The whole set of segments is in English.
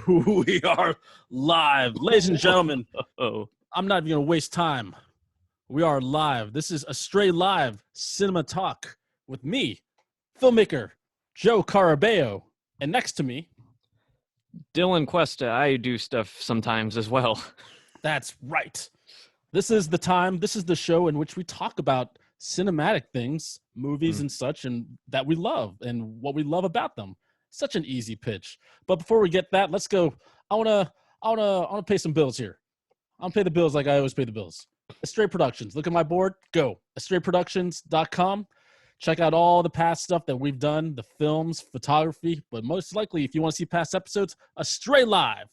We are live. Ladies and gentlemen, Oh, I'm not even going to waste time. We are live. This is ASTRAY Live Cinema Talk with me, filmmaker Joe Carabeo. And next to me, Dylan Cuesta. I do stuff sometimes as well. that's right. This is the time, this is the show in which we talk about cinematic things, movies and such, and that we love and what we love about them. Such an easy pitch. But before we get that, let's go. I wanna pay some bills here. I'll pay the bills like I always pay the bills. Astray Productions. Look at my board. Go. AstrayProductions.com. Check out all the past stuff that we've done, the films, photography, but most likely, if you want to see past episodes, Astray Live.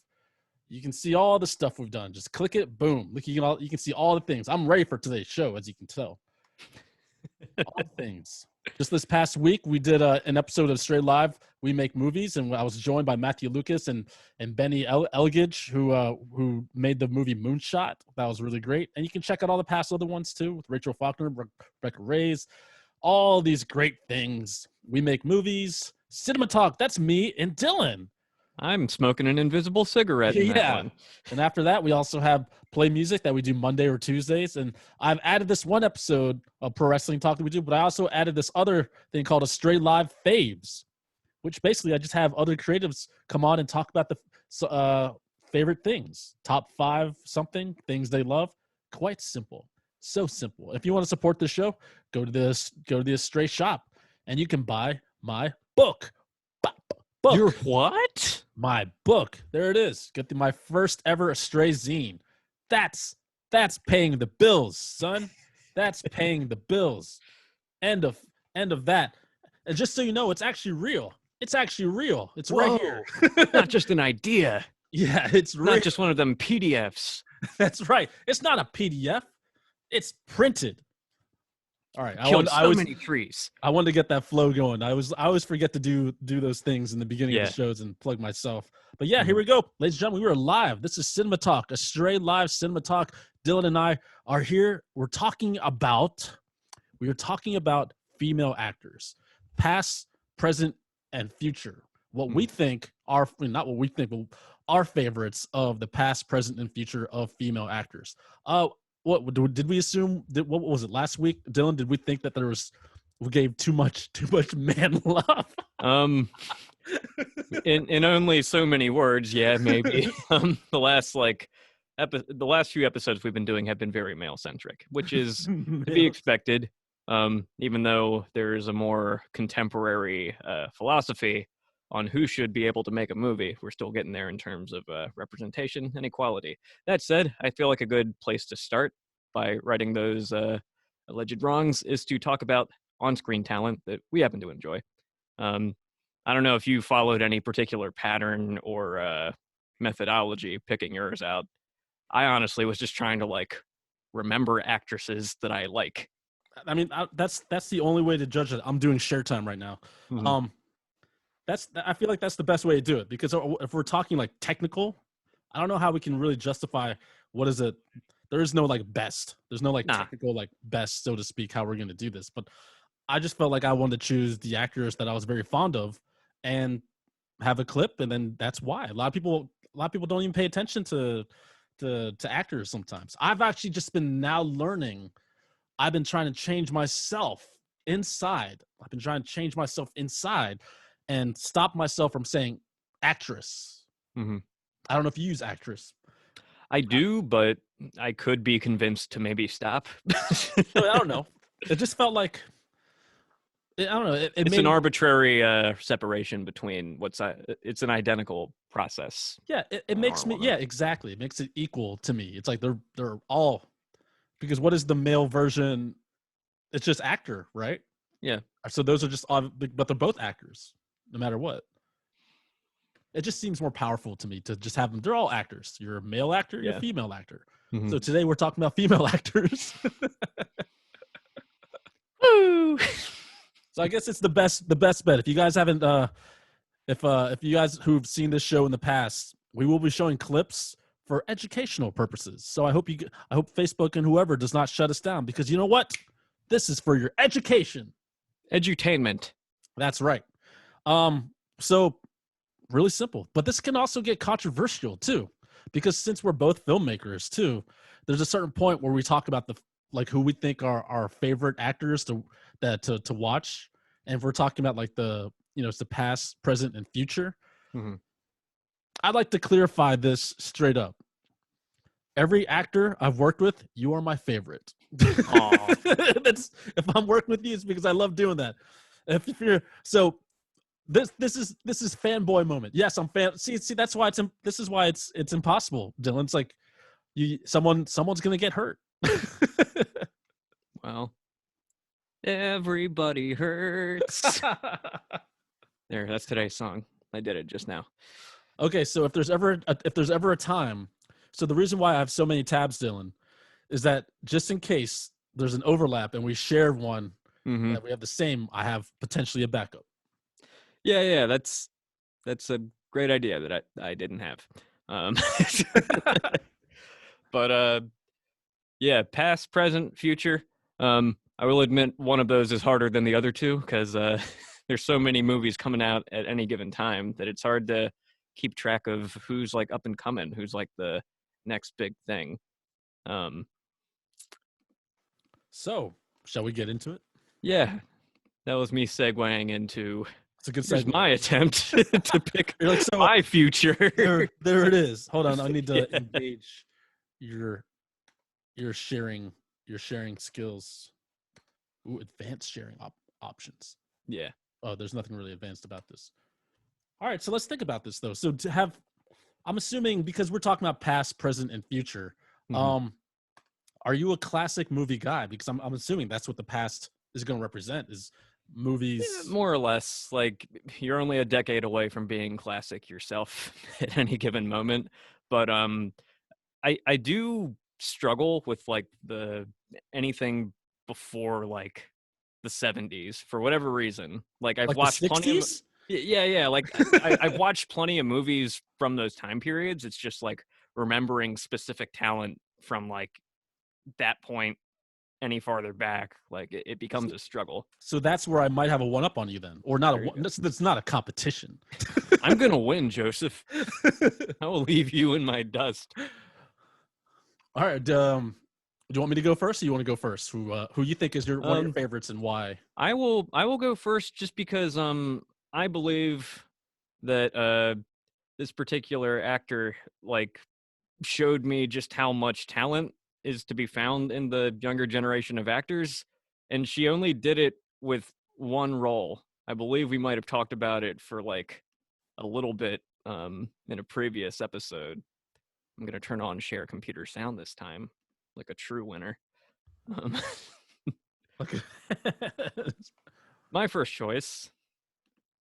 You can see all the stuff we've done. Just click it, boom. Look, you can see all the things. I'm ready for today's show, as you can tell. All the things. Just this past week, we did an episode of Astray Live. We make movies, and I was joined by Matthew Lucas and Benny Elgage, who made the movie Moonshot. That was really great. And you can check out all the past other ones too, with Rachel Faulkner, Rebecca Reyes, all these great things. We make movies. Cinema Talk. That's me and Dylan. I'm smoking an invisible cigarette in that one. And after that, we also have Play Music that we do Monday or Tuesdays. And I've added this one episode of Pro Wrestling Talk that we do, but I also added this other thing called Astray Live Faves, which basically I just have other creatives come on and talk about the favorite things, top 5 something, things they love. Quite simple. So simple. If you want to support the show, go to the Astray shop and you can buy my book. Book. Your what? My book. There it is. Get my first ever Astray zine. That's paying the bills, son. That's paying the bills. End of that. And just so you know, it's actually real. It's actually real. It's Whoa. right here. Not just an idea. Yeah, it's real. Not just one of them PDFs. That's right. It's not a PDF. It's printed. All right, many trees. I wanted to get that flow going. I always forget to do those things in the beginning of the shows and plug myself. But yeah, here we go, ladies and gentlemen. We are live. This is Cinema Talk, Astray Live Cinema Talk. Dylan and I are here. We are talking about female actors, past, present, and future. What we think are not what we think, but our favorites of the past, present, and future of female actors. What did we assume? What was it last week, Dylan? Did we think that we gave too much man love? In only so many words, yeah, maybe. The last few episodes we've been doing have been very male centric, which is to be expected. Even though there is a more contemporary philosophy on who should be able to make a movie, we're still getting there in terms of representation and equality. That said, I feel like a good place to start by righting those alleged wrongs is to talk about on-screen talent that we happen to enjoy. I don't know if you followed any particular pattern or methodology picking yours out. I honestly was just trying to remember actresses that I like. I mean, that's the only way to judge it. I'm doing share time right now. Mm-hmm. I feel like that's the best way to do it, because if we're talking technical, I don't know how we can really justify what is it. There is no best. There's no technical best, so to speak, how we're going to do this. But I just felt like I wanted to choose the actors that I was very fond of and have a clip, and then that's why. A lot of people don't even pay attention to actors sometimes. I've actually just been now learning. I've been trying to change myself inside. And stop myself from saying actress. Mm-hmm. I don't know if you use actress. I do, but I could be convinced to maybe stop. I don't know. It just felt like, I don't know. It's an arbitrary separation between it's an identical process. Yeah, it makes me, exactly. It makes it equal to me. It's like they're all, because what is the male version? It's just actor, right? Yeah. So those are just, but they're both actors. No matter what, it just seems more powerful to me to just have them. They're all actors. You're a male actor, you're a female actor. Mm-hmm. So today we're talking about female actors. Woo! So I guess it's the best bet. If you guys haven't, if you guys who've seen this show in the past, we will be showing clips for educational purposes. So I hope Facebook and whoever does not shut us down, because you know what? This is for your education. Edutainment. That's right. So Really simple. But this can also get controversial too, because since we're both filmmakers too, there's a certain point where we talk about who we think are our favorite actors to watch, and if we're talking about like it's the past, present, and future. Mhm. I'd like to clarify this straight up. Every actor I've worked with, you are my favorite. That's if I'm working with you, it's because I love doing that. If you're so, this is fanboy moment. Yes, I'm fan. See, that's why this is why it's impossible, Dylan. It's like someone's gonna get hurt. Well, everybody hurts. There, that's today's song. I did it just now. Okay, so if there's ever a time, so the reason why I have so many tabs, Dylan, is that just in case there's an overlap and we share one, that we have the same, I have potentially a backup. Yeah, that's a great idea that I didn't have. But yeah, past, present, future. I will admit one of those is harder than the other two because there's so many movies coming out at any given time that it's hard to keep track of who's like up and coming, who's like the next big thing. So, shall we get into it? Yeah, that was me segueing into. It's a good Here's segue. my attempt to pick You're like, so, my future. There it is. Hold on, I need to engage your sharing skills. Ooh, advanced sharing options. Yeah. Oh, there's nothing really advanced about this. All right, so let's think about this though. So I'm assuming because we're talking about past, present, and future. Are you a classic movie guy? Because I'm assuming that's what the past is going to represent is movies. Yeah, more or less. Like you're only a decade away from being classic yourself at any given moment. But I do struggle with like anything before like the 70s for whatever reason. Like I've watched plenty of yeah. Like I've watched plenty of movies from those time periods. It's just like remembering specific talent from like that point any farther back, like it becomes a struggle. So that's where I might have a one up on you then, or not that's not a competition. I'm gonna win, Joseph. I will leave you in my dust. All right. Do you want me to go first, or you want to go first? Who you think is one of your favorites and why? I will go first just because I believe that this particular actor like showed me just how much talent is to be found in the younger generation of actors, and she only did it with one role. I believe we might have talked about it for like a little bit in a previous episode. I'm gonna turn on share computer sound this time, like a true winner. Okay. My first choice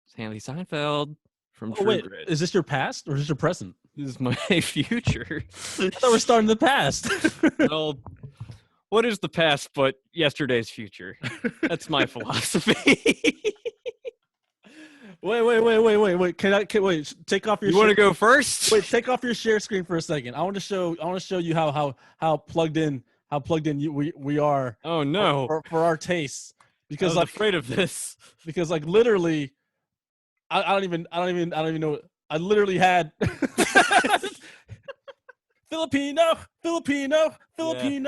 is Haley Seinfeld from True wait, Grit. is this your past or is this your present? This is my future. I thought we're starting the past. Well, what is the past but yesterday's future? That's my philosophy. Wait. Wait, take off your You want to go first? Wait, take off your share screen for a second. I want to show you how plugged in we are. Oh no. For our tastes. Because I was afraid of this. Because like literally I don't even know. I literally had Filipino. Yeah.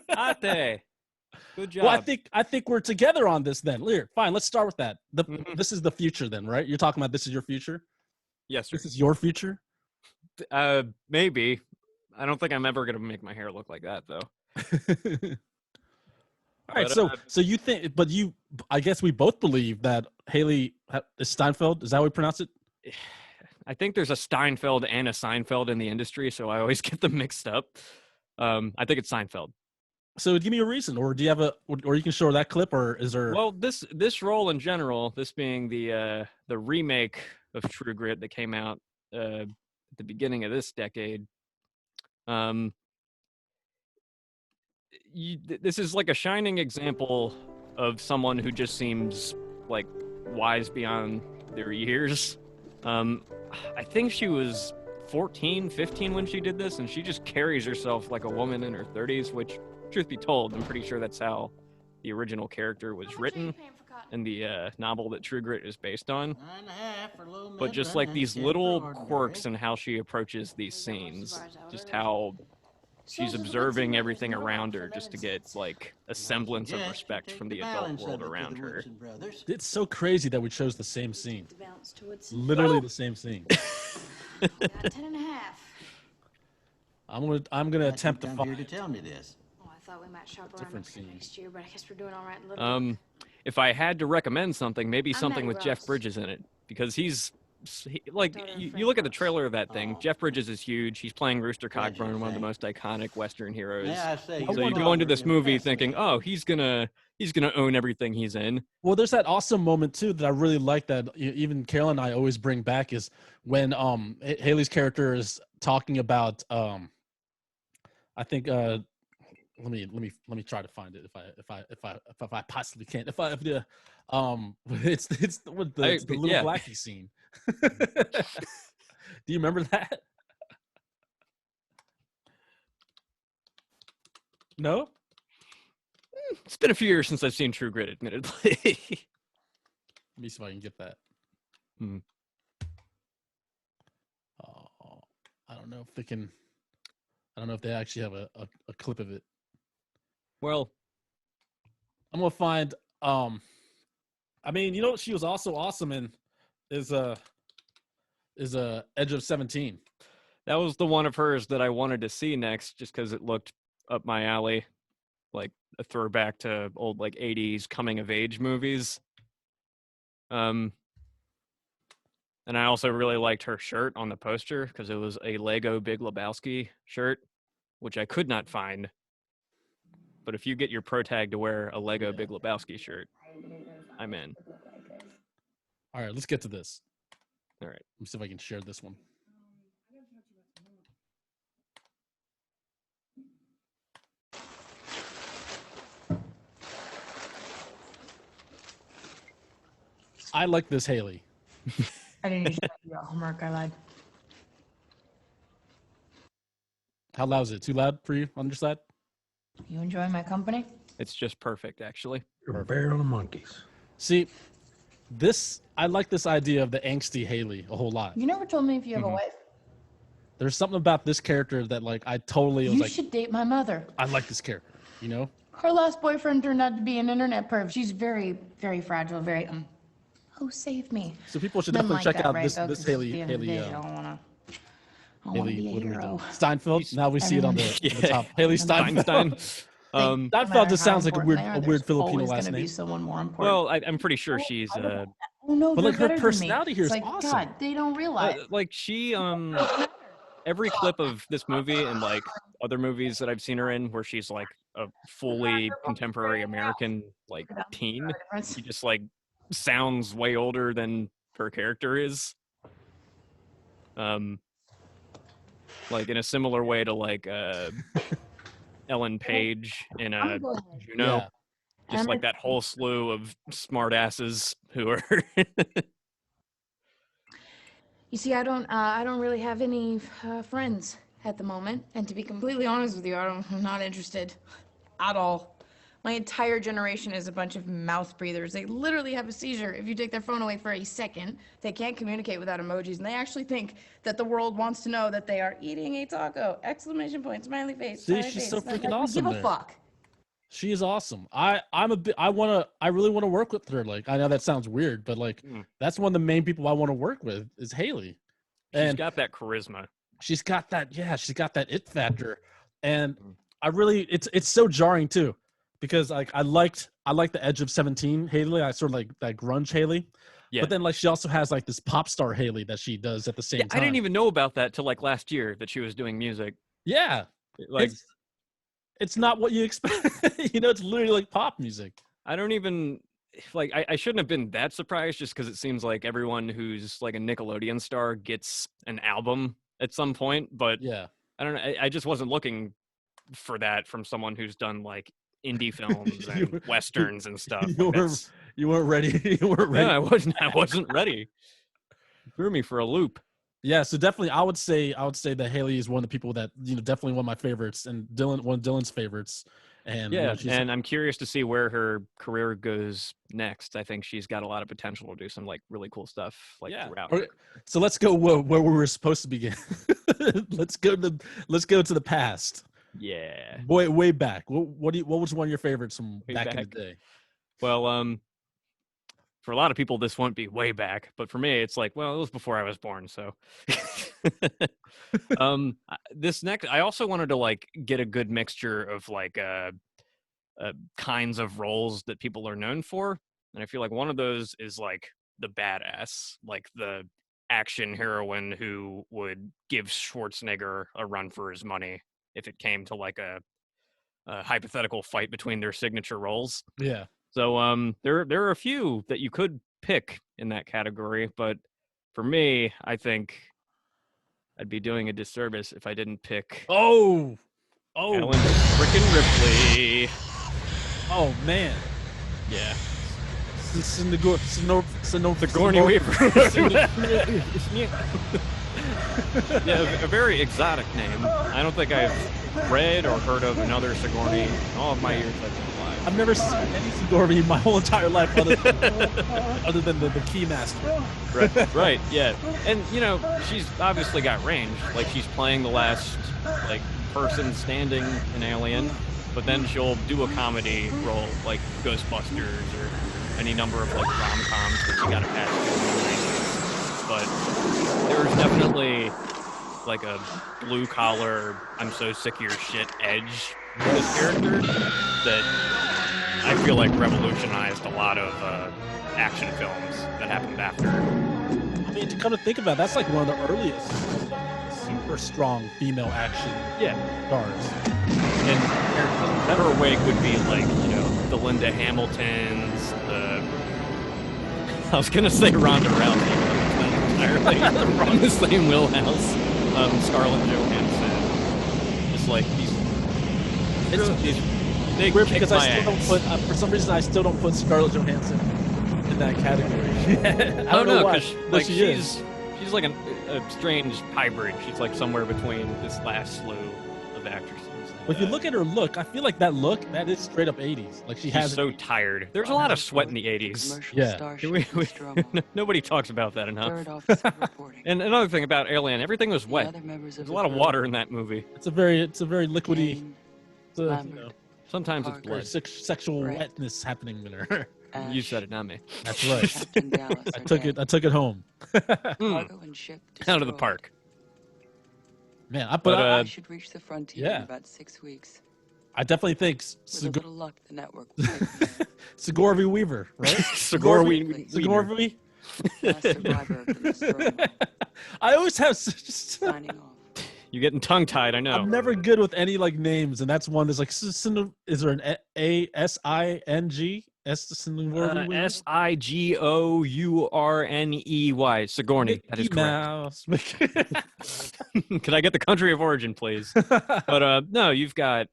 Ate. Good job. Well, I think we're together on this then. Here, fine, let's start with that. This is the future then, right? You're talking about this is your future? Yes, sir. This is your future? Maybe. I don't think I'm ever going to make my hair look like that though. All right, so you think, but I guess we both believe that Haley Steinfeld, is that how we pronounce it? I think there's a Steinfeld and a Seinfeld in the industry, so I always get them mixed up. I think it's Seinfeld. So give me a reason, or do you have or you can show that clip, or is there? Well, this role in general, this being the remake of True Grit that came out at the beginning of this decade, this is like a shining example of someone who just seems like wise beyond their years. I think she was 14, 15 when she did this, and she just carries herself like a woman in her 30s, which, truth be told, I'm pretty sure that's how the original character was written. in the novel that True Grit is based on. 9.5 for low But just like these little quirks in how she approaches these scenes, just how she's observing everything around her just to get like a semblance of respect from the adult world around her. It's so crazy that we chose the same scene. Literally the same scene. 10.5. I'm gonna attempt to here find to tell me this. Oh, I thought we might shop around different again scene. next year, but I guess we're doing all right in Little. If I had to recommend something, maybe I'm something Maddie with Jeff Rose. Bridges in it, because like Daughter of you Frank look at the Rose. trailer of that thing. Jeff Bridges is huge. He's playing Rooster Glad you Cogburn, one of the say. most iconic Western heroes. May I say, So your you go into father this movie impressed thinking, me. oh, he's gonna own everything he's in. Well, there's that awesome moment too that I really like that even Carol and I always bring back is when Haley's character is talking about I think let me try to find it if I possibly can. If the it's the little yeah. Blackie scene. Do you remember that? No? It's been a few years since I've seen True Grit, admittedly. Let me see if I can get that. Hmm. Oh, I don't know if they can. I don't know if they actually have a clip of it. Well, I'm gonna find. I mean, you know what she was also awesome in is Edge of 17. that was the one of hers that I wanted to see next, just because it looked up my alley, like a throwback to old like 80s coming of age movies. And I also really liked her shirt on the poster because it was a Lego Big Lebowski shirt, which I could not find. But if you get your pro tag to wear a Lego Big Lebowski shirt, I'm in. All right, let's get to this. All right. Let me see if I can share this one. I like this Haley. I didn't need to do your homework. I lied. How loud is it? Too loud for you on your side? You enjoying my company? It's just perfect, actually. You're a barrel of monkeys. See, I like this idea of the angsty Haley a whole lot. You never told me if you have a wife. There's something about this character that like I totally was You like, should date my mother. I like this character, you know? Her last boyfriend turned out to be an internet perv. She's very, very fragile. Very. Oh, save me. So people should Men definitely like check that, out right, this though, this 'cause Haley at the end of the Haley day, I don't wanna be Haley, a what do we do? hero. Steinfeld. Now we see it on the top. Haley Steinfeld. Feinstein. No Steinfeld matter just how sounds like a important they are, weird there's Filipino always last gonna name. be someone more important. Well, I'm pretty sure she's Oh no, But, like, they're her better than me. personality here It's is like, awesome. God, they don't realize. like she every clip of this movie and like other movies that I've seen her in where she's like a fully contemporary American like teen, she just like sounds way older than her character is. Like in a similar way to like Ellen Page in Juno. Yeah. Just like that whole slew of smart asses who are You see, I don't really have any friends at the moment, and to be completely honest with you, I'm not interested at all. My entire generation is a bunch of mouth breathers. They literally have a seizure if you take their phone away for a second. They can't communicate without emojis, and they actually think that the world wants to know that they are eating a taco! Exclamation point! Smiley face! See, Smiley she's face. so Like, freaking awesome Give a there. fuck. She is awesome. I really want to work with her. Like, I know that sounds weird, but like that's one of the main people I want to work with is Haley. she's got that charisma. She's got that it factor. And I really it's so jarring too. Because like I liked the Edge of 17 Haley. I sort of like that grunge Haley. Yeah. But then like she also has like this pop star Haley that she does at the same time. I didn't even know about that till like last year that she was doing music. Yeah. Like it's not what you expect. You know, it's literally like pop music. I don't even like I shouldn't have been that surprised just because it seems like everyone who's like a Nickelodeon star gets an album at some point. But Yeah. I don't know. I just wasn't looking for that from someone who's done like indie films and westerns and stuff. You weren't ready. You weren't ready. Yeah, I wasn't ready. Threw me for a loop. Yeah, so definitely I would say that Haley is one of the people that, you know, definitely one of my favorites and one of Dylan's favorites. And Yeah, she's and I'm curious to see where her career goes next. I think she's got a lot of potential to do some like really cool stuff throughout. Okay, so let's go where we were supposed to begin. let's go to the past. Yeah. Way back. What was one of your favorites from Way back in back? the day? Well, for a lot of people, this won't be way back, but for me, it's like, well, it was before I was born. So, this next, I also wanted to like get a good mixture of like kinds of roles that people are known for, and I feel like one of those is like the badass, like the action heroine who would give Schwarzenegger a run for his money if it came to like a hypothetical fight between their signature roles. Yeah. So there are a few that you could pick in that category, but for me, I think I'd be doing a disservice if I didn't pick Oh, Ellen frickin' Ripley. oh man. Yeah. Sigourney Weaver. Yeah, a very exotic name. I don't think I've read or heard of another Sigourney in all of my years I've been alive. I've never seen any Sigourney in my whole entire life other than the Keymaster. Right, yeah. And, you know, she's obviously got range. Like, she's playing the last, like, person standing in Alien, but then she'll do a comedy role, like Ghostbusters or any number of, like, rom-coms that she got attached to in the 90s. But there's definitely, like, a blue-collar, I'm so sick of your shit edge to this character that I feel like revolutionized a lot of action films that happened after. I mean, to come to think about it, that's like one of the earliest super strong female action stars. And her wake would be like, you know, the Linda Hamiltons, I was gonna say Ronda Rousey, but not entirely from the same wheelhouse. Scarlett Johansson, just like these big Weird because kick I still my don't ass. put for some reason I still don't put Scarlett Johansson in that category. I don't know why. Because But like she is. she's like a strange hybrid. She's like somewhere between this last slew of actresses. But if you look at her look, I feel like that is straight up 80s. Like she she's has so tired. There's a lot of sweat in the 80s. Commercial Yeah. starship Nobody talks about that enough. Third officer reporting. And another thing about Alien, everything was The wet. other members There's of a lot of water in that movie. it's a very liquidy, Jane, it's a, you Lambert, know, Sometimes it's Parker. blood. sexual Right. wetness happening in her. Ash, You said it, not me. That's right. Captain Dallas I are took dead. it home. Cargo and ship Out of the destroyed. park. Man, I But, Should reach the frontier yeah. in about 6 weeks. I definitely think With a little luck, the network will take from there. Sigourney Weaver, right? Sigourney Sigourney. Last survivor of the Nostromo. I always have Signing off. You're getting tongue-tied, I know. I'm never good with any like names, and that's one that's like is there an A-S-I-N-G? Sigourney Weaver? Sigourney. Sigourney. That is Mickey correct. Mouse. Can I get the country of origin, please? But no, you've got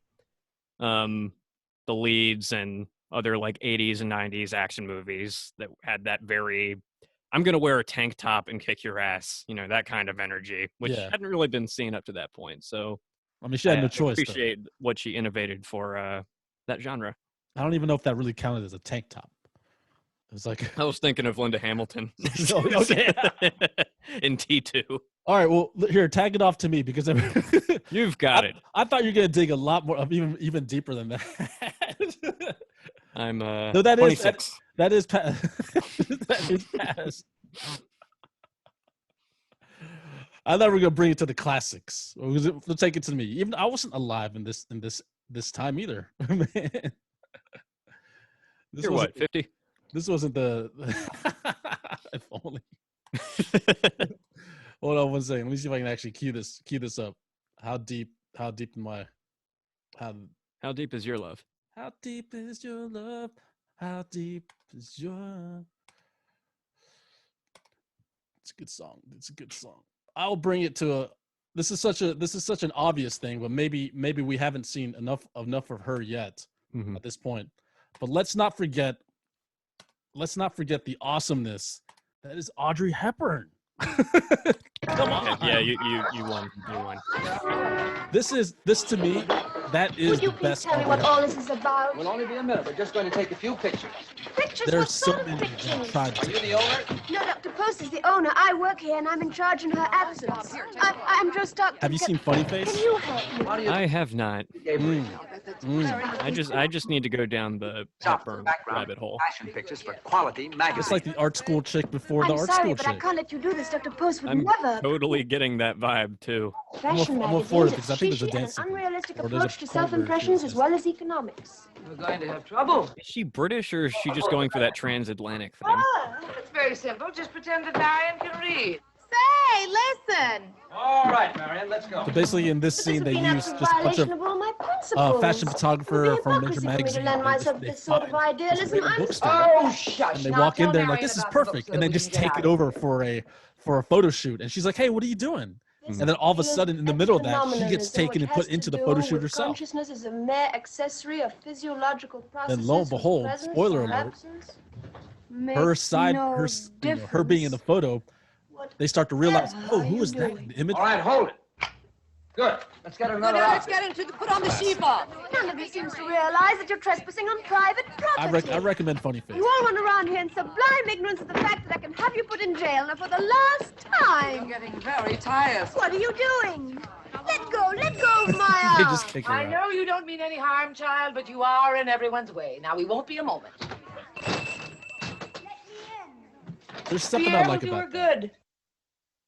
the leads and other like 80s and 90s action movies that had that very I'm gonna wear a tank top and kick your ass, you know, that kind of energy, which Yeah. hadn't really been seen up to that point. So I mean, she had no I choice. Though. appreciate what she innovated for that genre. I don't even know if that really counted as a tank top. It was like, I was thinking of Linda Hamilton. Oh, okay. In T2. all right, well, here, tag it off to me because You've got it. I thought you were gonna dig a lot more, even deeper than that. I'm No, that is 26. that is that is past. I thought we were gonna bring it to the classics. We'll take it to me. Even I wasn't alive in this time either, man. This You're wasn't- what, 50? This wasn't the. If only. Hold on one second. Let me see if I can actually cue this up. How deep in my How deep is your love? how deep is your love? How deep is your It's a good song. It's a good song. I'll bring it to a this is such an obvious thing, but maybe we haven't seen enough of her yet Mhm. at this point. But let's not forget the awesomeness that is Audrey Hepburn. Come on. Okay, yeah, you won. You won. This to me, that is Would you the please best tell me Audrey what Hepburn. all this is about? We'll only be a minute. We're just going to take a few pictures. Pictures? There's What so sort of many that pictures? tried Are to. you the owner? No, Dr. Post is the owner. I work here and I'm in charge in her absence. I'm Joe Stockton. Have you seen Funny Face? Can you help me? I have not. Mm. I just need to go down the Hepburn rabbit hole. Fashion pictures for quality magazine. It's like the art school chick before the I'm art sorry, school but I chick. can't let you do this. Dr. Post would I'm never. totally getting that vibe too. Fashion I'm all for it magazines because I think there's a are dance an sequence. unrealistic Or there's a approach to part where she self-impressions was as well as economics. We're going to have trouble. Is she British or is she just going for that transatlantic thing? It's very simple. Just pretend that Marion can read. Say, listen. All right, Marion, let's go. So basically, in this This scene, would they be an use absolute just a bunch violation of of all my principles. fashion It photographer would be from Major hypocrisy for me to Magazine. lend They myself just- to they this sort of find this idealism. random I'm bookstore. Oh, shush. And they Now walk in tell there and like, Marion this is about the book perfect. so And that they we just can get take out it of over for a photo shoot. And she's like, hey, what are you doing? And then all of a sudden, in the middle of that, she gets taken and put into the photo shoot herself. Consciousness is a mere accessory of physiological processes. Then lo and whose behold, presence spoiler or alert, absence Her makes side, no her being in the photo, they start to realize, Whatever oh, are who you is that? doing? The image. All right, hold it. Good. Let's get another outfit. Put on the sheepa. None of you seems to realize that you're trespassing on private property. I recommend Funny Face. You all run around here in sublime ignorance of the fact that I can have you put in jail now for the last time. Getting very tired. What are you doing? Let go of my They arm. just kick her I out. know you don't mean any harm, child, but you are in everyone's way. Now, we won't be a moment. There's something Pierre I like will do her about that. good.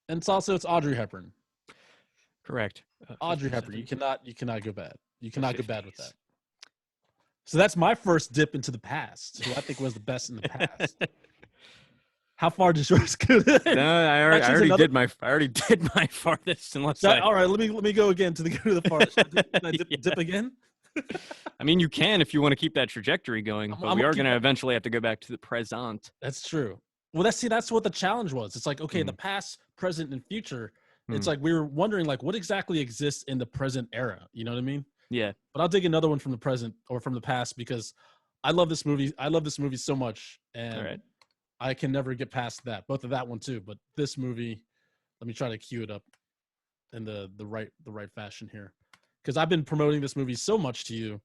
And it's Audrey Hepburn. Correct. Audrey Hepburn. You cannot go bad. You cannot go bad with that. So that's my first dip into the past, who I think was the best in the past. How far does yours go? No, I already another- did my farthest. Unless So, all right, let me go again to the farthest. Can I dip, Yeah. dip again? I mean, you can if you want to keep that trajectory going, but I'm we gonna are keep going to that- eventually have to go back to the present. That's true. Well, that's what the challenge was. It's like, okay, the past, present, and future. It's like we were wondering, like, what exactly exists in the present era. You know what I mean? Yeah. But I'll dig another one from the present or from the past because I love this movie. I love this movie so much, and All right. I can never get past that. Both of that one too, but this movie, let me try to cue it up in the right fashion here, because I've been promoting this movie so much to you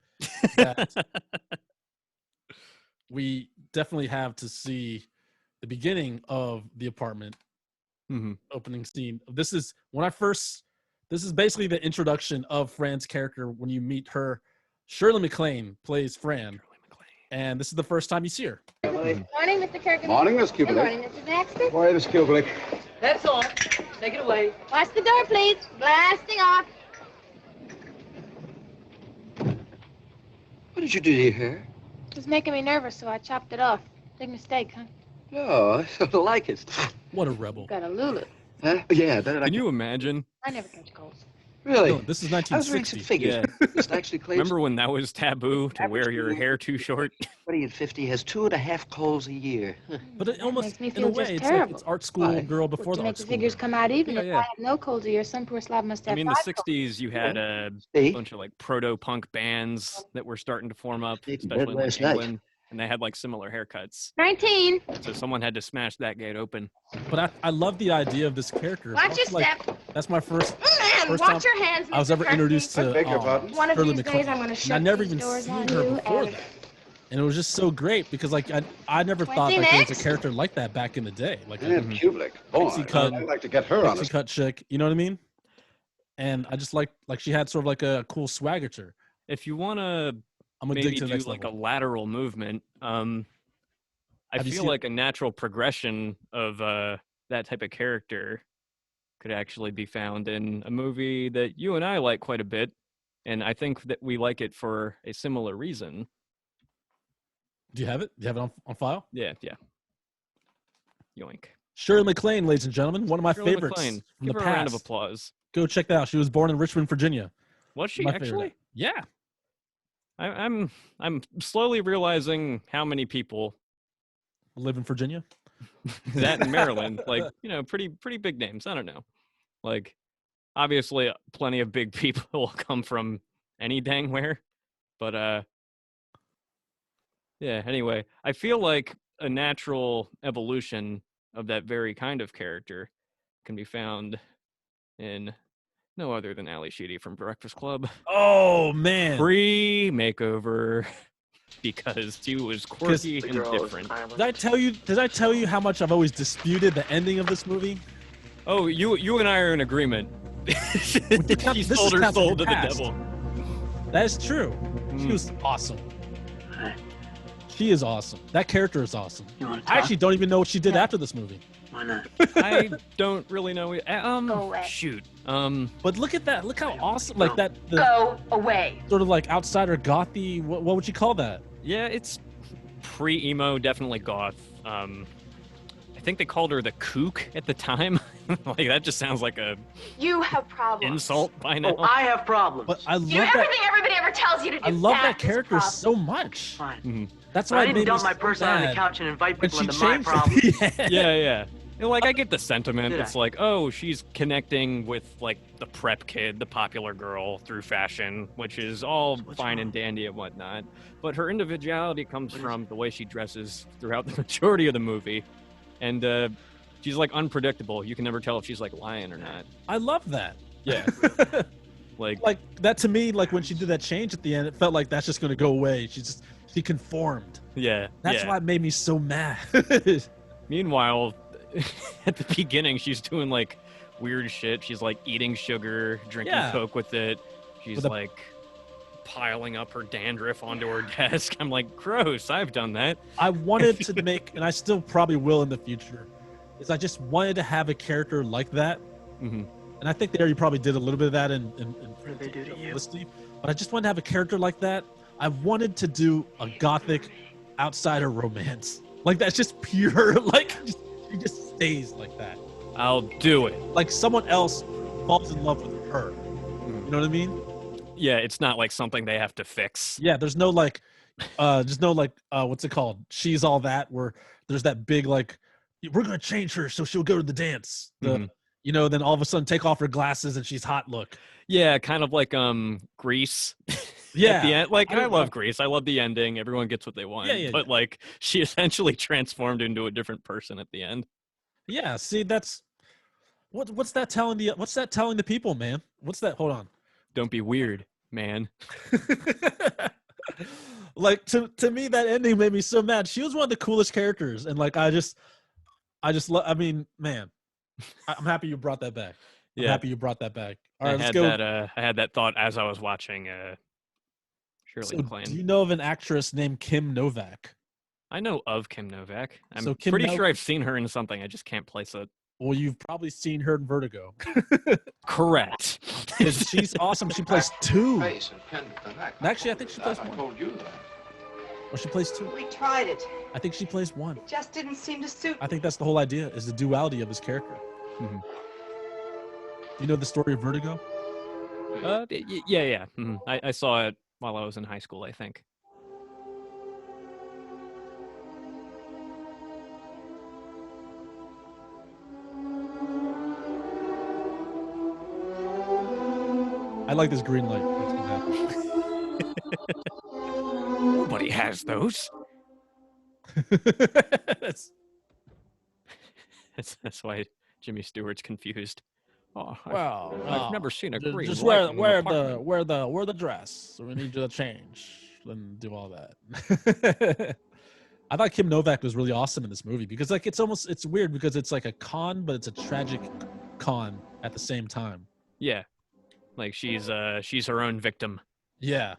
that we definitely have to see the beginning of The Apartment opening scene. This is basically the introduction of Fran's character when you meet her. Shirley MacLaine plays Fran, and this is the first time you see her. Morning, Mr. Kirkman. Morning, Miss Kubelik. Good morning, Mr. Baxter. Boy, Miss Kubelik. That's all. Take it away. Watch the door, please. Blasting off. What did you do to your hair? It was making me nervous, so I chopped it off. Big mistake, huh? No, I sort of like it. What a rebel! Got a Lulu. Huh? Yeah, that I Can you imagine? I never catch colds. really. No, this is I was reading some 1960. figures. Yeah. Just actually claims Remember when that was taboo to wear your hair too short? 20 and 50 has 2.5 colds a year. But it almost, makes me in a feel way, just it's like terrible. it's art school Why? girl before To the make art the school figures girl. come out even, Yeah, if yeah. I have no colds a year, some poor slob must have I mean, the 5 colds. '60s, you had a See? bunch of like proto-punk bands that were starting to form up, Stayed in especially bed in like, last night. England, and they had like similar haircuts. 19. So someone had to smash that gate open. But I love the idea of this character. Watch your Also, like, step. that's my first Man, first watch time your hands, I was Mr. ever Kirkman. introduced to beg your pardon? One of Shirley these days, MacLaine. I'm gonna And I shut never these even doors seen on her you before and- that. And it was just so great because like I never thought like there was a next. character like that back in the day. Like a And Kubelik. Boy, Pixie cut. I'd like to get her on pixie us. cut chick, you know what I mean? And I just like she had sort of like a cool swagger to her. If you want to I'm gonna maybe dig to the do next like level. a lateral movement, I Have you feel seen- like a natural progression of that type of character could actually be found in a movie that you and I like quite a bit, and I think that we like it for a similar reason. Do you have it? Do you have it on file? Yeah. Yoink. Shirley MacLaine, ladies and gentlemen, one of my Shirley favorites MacLaine. from Give the her a round of past. applause. Go check that out. She was born in Richmond, Virginia. Was she My favorite. actually? Yeah. I'm slowly realizing how many people Live in Virginia. that in Maryland, like, you know, pretty big names. I don't know. Like, obviously, plenty of big people come from any dang where, but yeah. Anyway, I feel like a natural evolution of that very kind of character can be found in No other than Ali Sheedy from Breakfast Club. Oh man, Pre-makeover, because she was quirky and different. Did I tell you how much I've always disputed the ending of this movie? Oh, you and I are in agreement. She sold her soul to the devil. That is true. She was awesome. She is awesome. That character is awesome. I actually don't even know what she did after this movie. Why not? I don't really know. Go away. Shoot. But look at that. Look how awesome. Like that. Go away. Sort of like outsider gothy. What would you call that? Yeah, it's pre-emo, definitely goth. I think they called her the kook at the time. Like that just sounds like a You have problems. insult by now. Oh, I have problems. But I love You that. everything everybody ever tells you to do. I love that is a character problem. so much. Fine. That's But why I it didn't made dump me my so person on the mad couch and invite when people she into my changed problems. it. Yeah. And, like I get the sentiment. Did It's I? like, oh, she's connecting with like the prep kid, the popular girl through fashion, which is all What's fine wrong? and dandy and whatnot. But her individuality comes from the way she dresses throughout the majority of the movie, and she's like unpredictable. You can never tell if she's like lying or not. I love that. Yeah. Like That to me, like when she did that change at the end, it felt like that's just gonna go away. She conformed. yeah. That's yeah. why it made me so mad. Meanwhile, at the beginning, she's doing like weird shit. She's like eating sugar, drinking Yeah. Coke with it. She's With a- like piling up her dandruff onto her desk. I'm like, gross. I've done that. I wanted to make, and I still probably will in the future, is I just wanted to have a character like that. Mhm. And I think they already probably did a little bit of that in What did they do to you? Felicity. But I just wanted to have a character like that. I wanted to do a gothic outsider romance. Like that's just pure, like she just stays like that. I'll do it. Like someone else falls in love with her. You know what I mean? Yeah, it's not like something they have to fix. Yeah, there's no like what's it called? She's All That, where there's that big like we're gonna change her so she'll go to the dance. Mhm. You know, then all of a sudden take off her glasses and she's hot look. Yeah, kind of like Grease. Yeah. At the end, like I I love don't- Grease. I love the ending. Everyone gets what they want. Yeah, but like she essentially transformed into a different person at the end. Yeah, see that's what's that telling the people, man? What's that? Hold on. Don't be weird, man. Like to me that ending made me so mad. She was one of the coolest characters and like I mean, man. I'm happy you brought that back. I'm Yeah. happy you brought that back. All right, I let's had go. that. I had that thought as I was watching Shirley So, MacLaine. do you know of an actress named Kim Novak? I know of Kim Novak. I'm So Kim pretty Nov- sure I've seen her in something. I just can't place it. Well, you've probably seen her in Vertigo. Correct. 'Cause she's awesome. She plays two. Face and pinned to the neck. Actually, I think she plays I one. told you that. Or she plays two. We tried it. I think she plays one. It just didn't seem to suit. I think that's the whole idea, is the duality of his character. Mhm. You know the story of Vertigo? Yeah. Mhm. I saw it while I was in high school, I think. I like this green light. Makes me happy. Nobody has those. That's- That's why Jimmy Stewart's confused. Oh, well, I've never seen a green just light in an apartment. wear the dress. So we need you to change and do all that. I thought Kim Novak was really awesome in this movie because like it's weird because it's like a con, but it's a tragic con at the same time. Yeah, like she's her own victim. Yeah.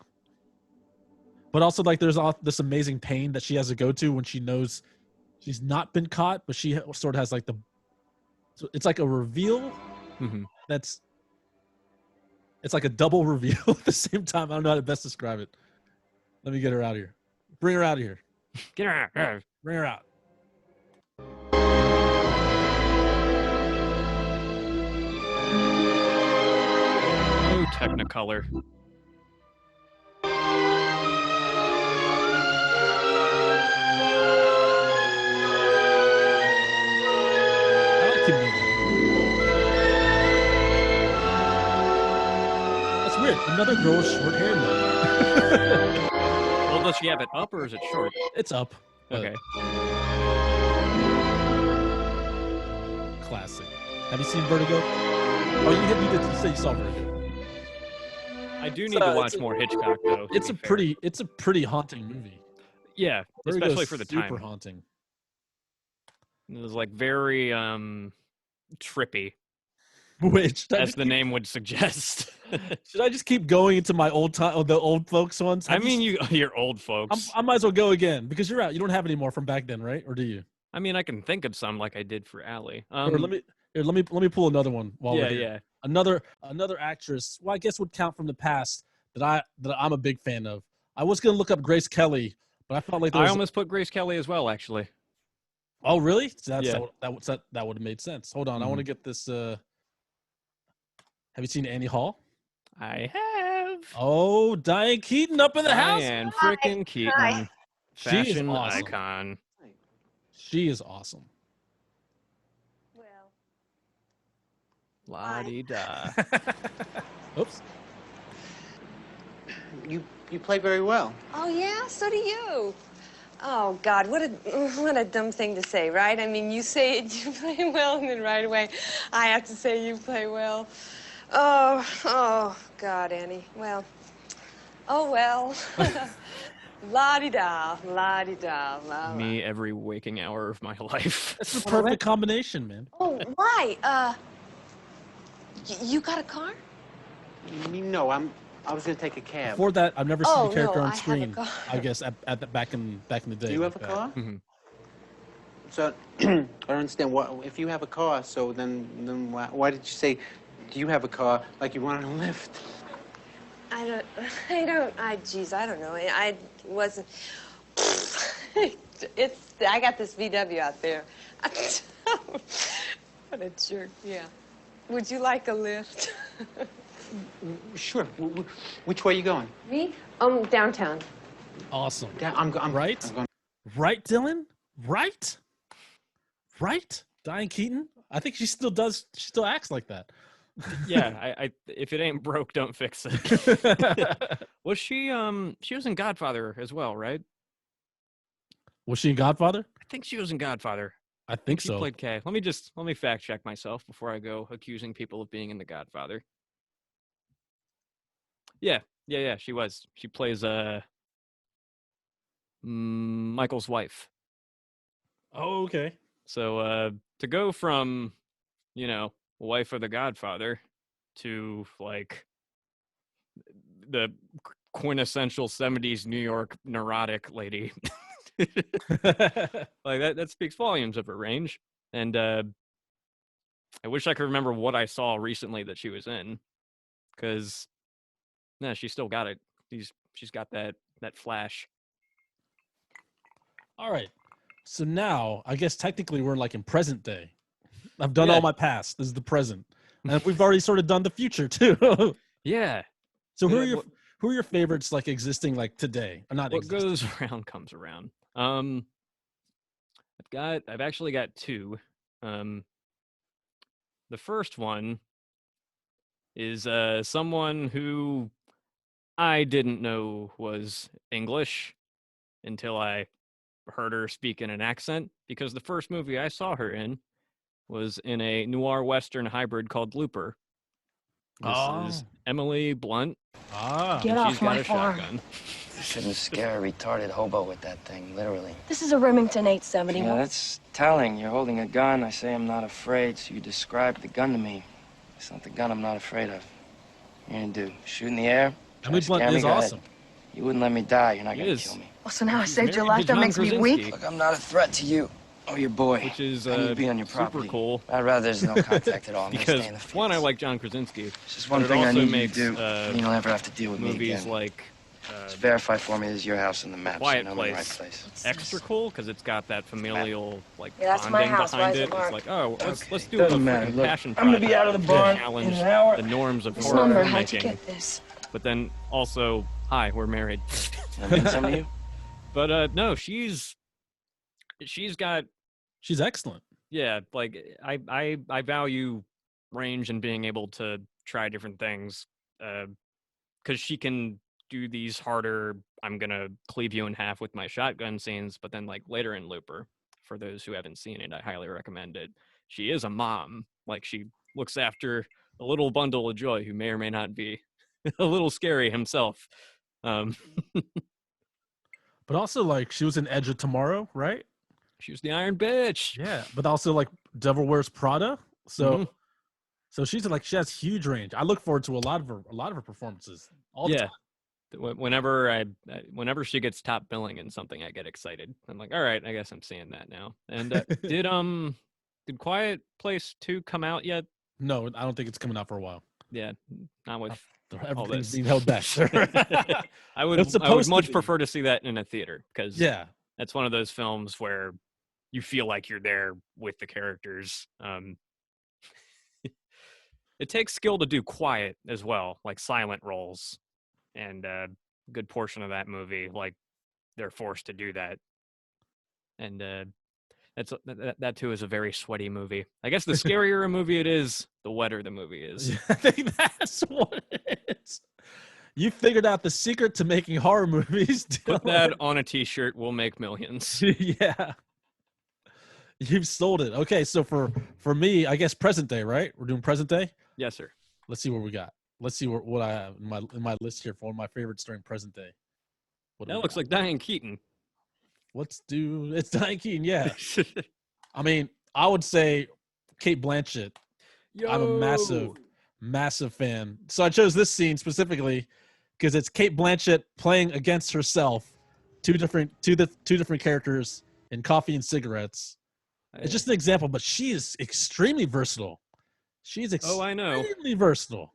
But also like there's all this amazing pain that she has to go to when she knows she's not been caught, but she sort of has like so it's like a reveal Mhm. it's like a double reveal at the same time. I don't know how to best describe it. Let me get her out of here. Bring her out of here. Get her out. Bring her out. Oh, Technicolor. I like Kim Novak. That's weird. Another girl with short hair now. Well, does she have it up or is it short? It's up. but Okay. Classic. Have you seen Vertigo? Oh, you say you saw Vertigo. I do need to watch more Hitchcock though. It's a pretty haunting movie. Yeah, Vertigo's especially for the super time. haunting. It was like very trippy, Which as the name would suggest. Should I just keep going into my the old folks ones? I mean, you're old folks. I might as well go again because you're out. You don't have any more from back then, right? Or do you? I mean, I can think of some like I did for Allie. Or let me pull another one while we're here. Yeah. Another actress. Well, I guess would count from the past that I'm a big fan of. I was gonna look up Grace Kelly, but I felt like I almost put Grace Kelly as well, actually. Oh, really? So Yeah. That would have made sense. Hold on, I Mhm. want to get this. Have you seen Annie Hall? I have. Oh, Diane Keaton up in the house. Diane freaking Keaton, She is fashion awesome. icon. She is awesome. Well, La di da. Oops. You play very well. Oh, yeah? So do you. Oh, God, what a dumb thing to say, right? I mean, you say it, you play well, and then right away I have to say you play well. Oh, God, Annie. Well, oh, well. La-di-da, la-di-da, la-la. Me every waking hour of my life. That's the perfect combination, man. Oh, why? You got a car? No, I was gonna take a cab. Before that, I've never seen the character no, on I have a screen. car. I guess back in the day. Do you have a like car? Mm-hmm. So I don't understand. What if you have a car? So then why did you say, do you have a car? Like you wanted a lift? I don't know. I wasn't. I got this VW out there. What a jerk, yeah. Would you like a lift? Sure. Which way are you going? Me? Downtown. Awesome. I'm Right? I'm going. Right, Dylan? Right? Diane Keaton? I think she still acts like that. Yeah, I if it ain't broke, don't fix it. Was she was in Godfather as well, right? Was she in Godfather? I think she was in Godfather. I think She so. played Kay. Let me fact check myself before I go accusing people of being in The Godfather. Yeah, she was. She plays Michael's wife. Oh, okay. So to go from, wife of the Godfather to like the quintessential 70s New York neurotic lady. Like that speaks volumes of her range. And I wish I could remember what I saw recently that she was in, because she still got it. She's got that flash. All right. So now, I guess technically we're like in present day. I've done all my past. This is the present, and we've already sort of done the future too. Yeah. So who are your favorites like existing like today? Or not What existing. goes around comes around. I've actually got two. The first one is someone who I didn't know was English until I heard her speak in an accent, because the first movie I saw her in was in a noir western hybrid called Looper. This is Emily Blunt. Get and off she's got my a farm. shotgun. You shouldn't scare a retarded hobo with that thing, literally. This is a Remington 870. Yeah, that's telling. You're holding a gun. I say I'm not afraid, so you describe the gun to me. It's not the gun I'm not afraid of. What are you gonna do? Shoot in the air? Emily Blunt is Go ahead. awesome. You wouldn't let me die. You're not She gonna is. kill me. Oh, so now I She's saved your married life. to That John makes me Krasinski. weak. Look, I'm not a threat to you or your boy. Which is I need to be on your super property. cool. I'd rather there's no contact at all. I'm gonna Because stay in the fields. one, I like John Krasinski. It's just one but thing it I also need you makes to do. You don't ever have to deal with me movies again. like Just verify for me this is your house on the map. Quiet so you know I'm in the Place. right place. Extra cool because it's got that familial Yeah, that's my bonding house. behind Rise it. and mark. It's like, oh, let's do Doesn't a matter. freaking Look, passion I'm gonna be project out of the to barn challenge in an hour. the norms of This horror number, how'd you filmmaking. get this? But then also, hi, we're married. I mean, some of you. But no, she's got, She's excellent. yeah, like I value range and being able to try different things, because she can do these harder, I'm gonna cleave you in half with my shotgun scenes, but then like later in Looper, for those who haven't seen it, I highly recommend it. She is a mom. Like she looks after a little bundle of joy who may or may not be a little scary himself. But also, like, she was in Edge of Tomorrow, right? She was the Iron Bitch. Yeah, but also like Devil Wears Prada. So, so she's like she has huge range. I look forward to a lot of her performances. All the time. Whenever she gets top billing in something, I get excited. I'm like, all right, I guess I'm seeing that now. And did Quiet Place 2 come out yet? No, I don't think it's coming out for a while. Yeah, not with everything's being held back. I would much prefer to see that in a theater because that's one of those films where you feel like you're there with the characters. It takes skill to do quiet as well, like silent roles. And a good portion of that movie, like they're forced to do that. And that too is a very sweaty movie. I guess the scarier a movie it is, the wetter the movie is. I think that's what it is. You figured out the secret to making horror movies. Put that on a t-shirt, we'll make millions. Yeah. You've sold it. Okay, so for me, I guess present day, right? We're doing present day? Yes, sir. Let's see what we got. Let's see what I have in my list here for one of my favorites during present day. That looks like Diane Keaton. It's Diane Keaton, yeah. I mean, I would say Cate Blanchett. I'm a massive fan. So I chose this scene specifically because it's Cate Blanchett playing against herself, two different characters in Coffee and Cigarettes. It's just an example, but she is extremely versatile. She's extremely versatile.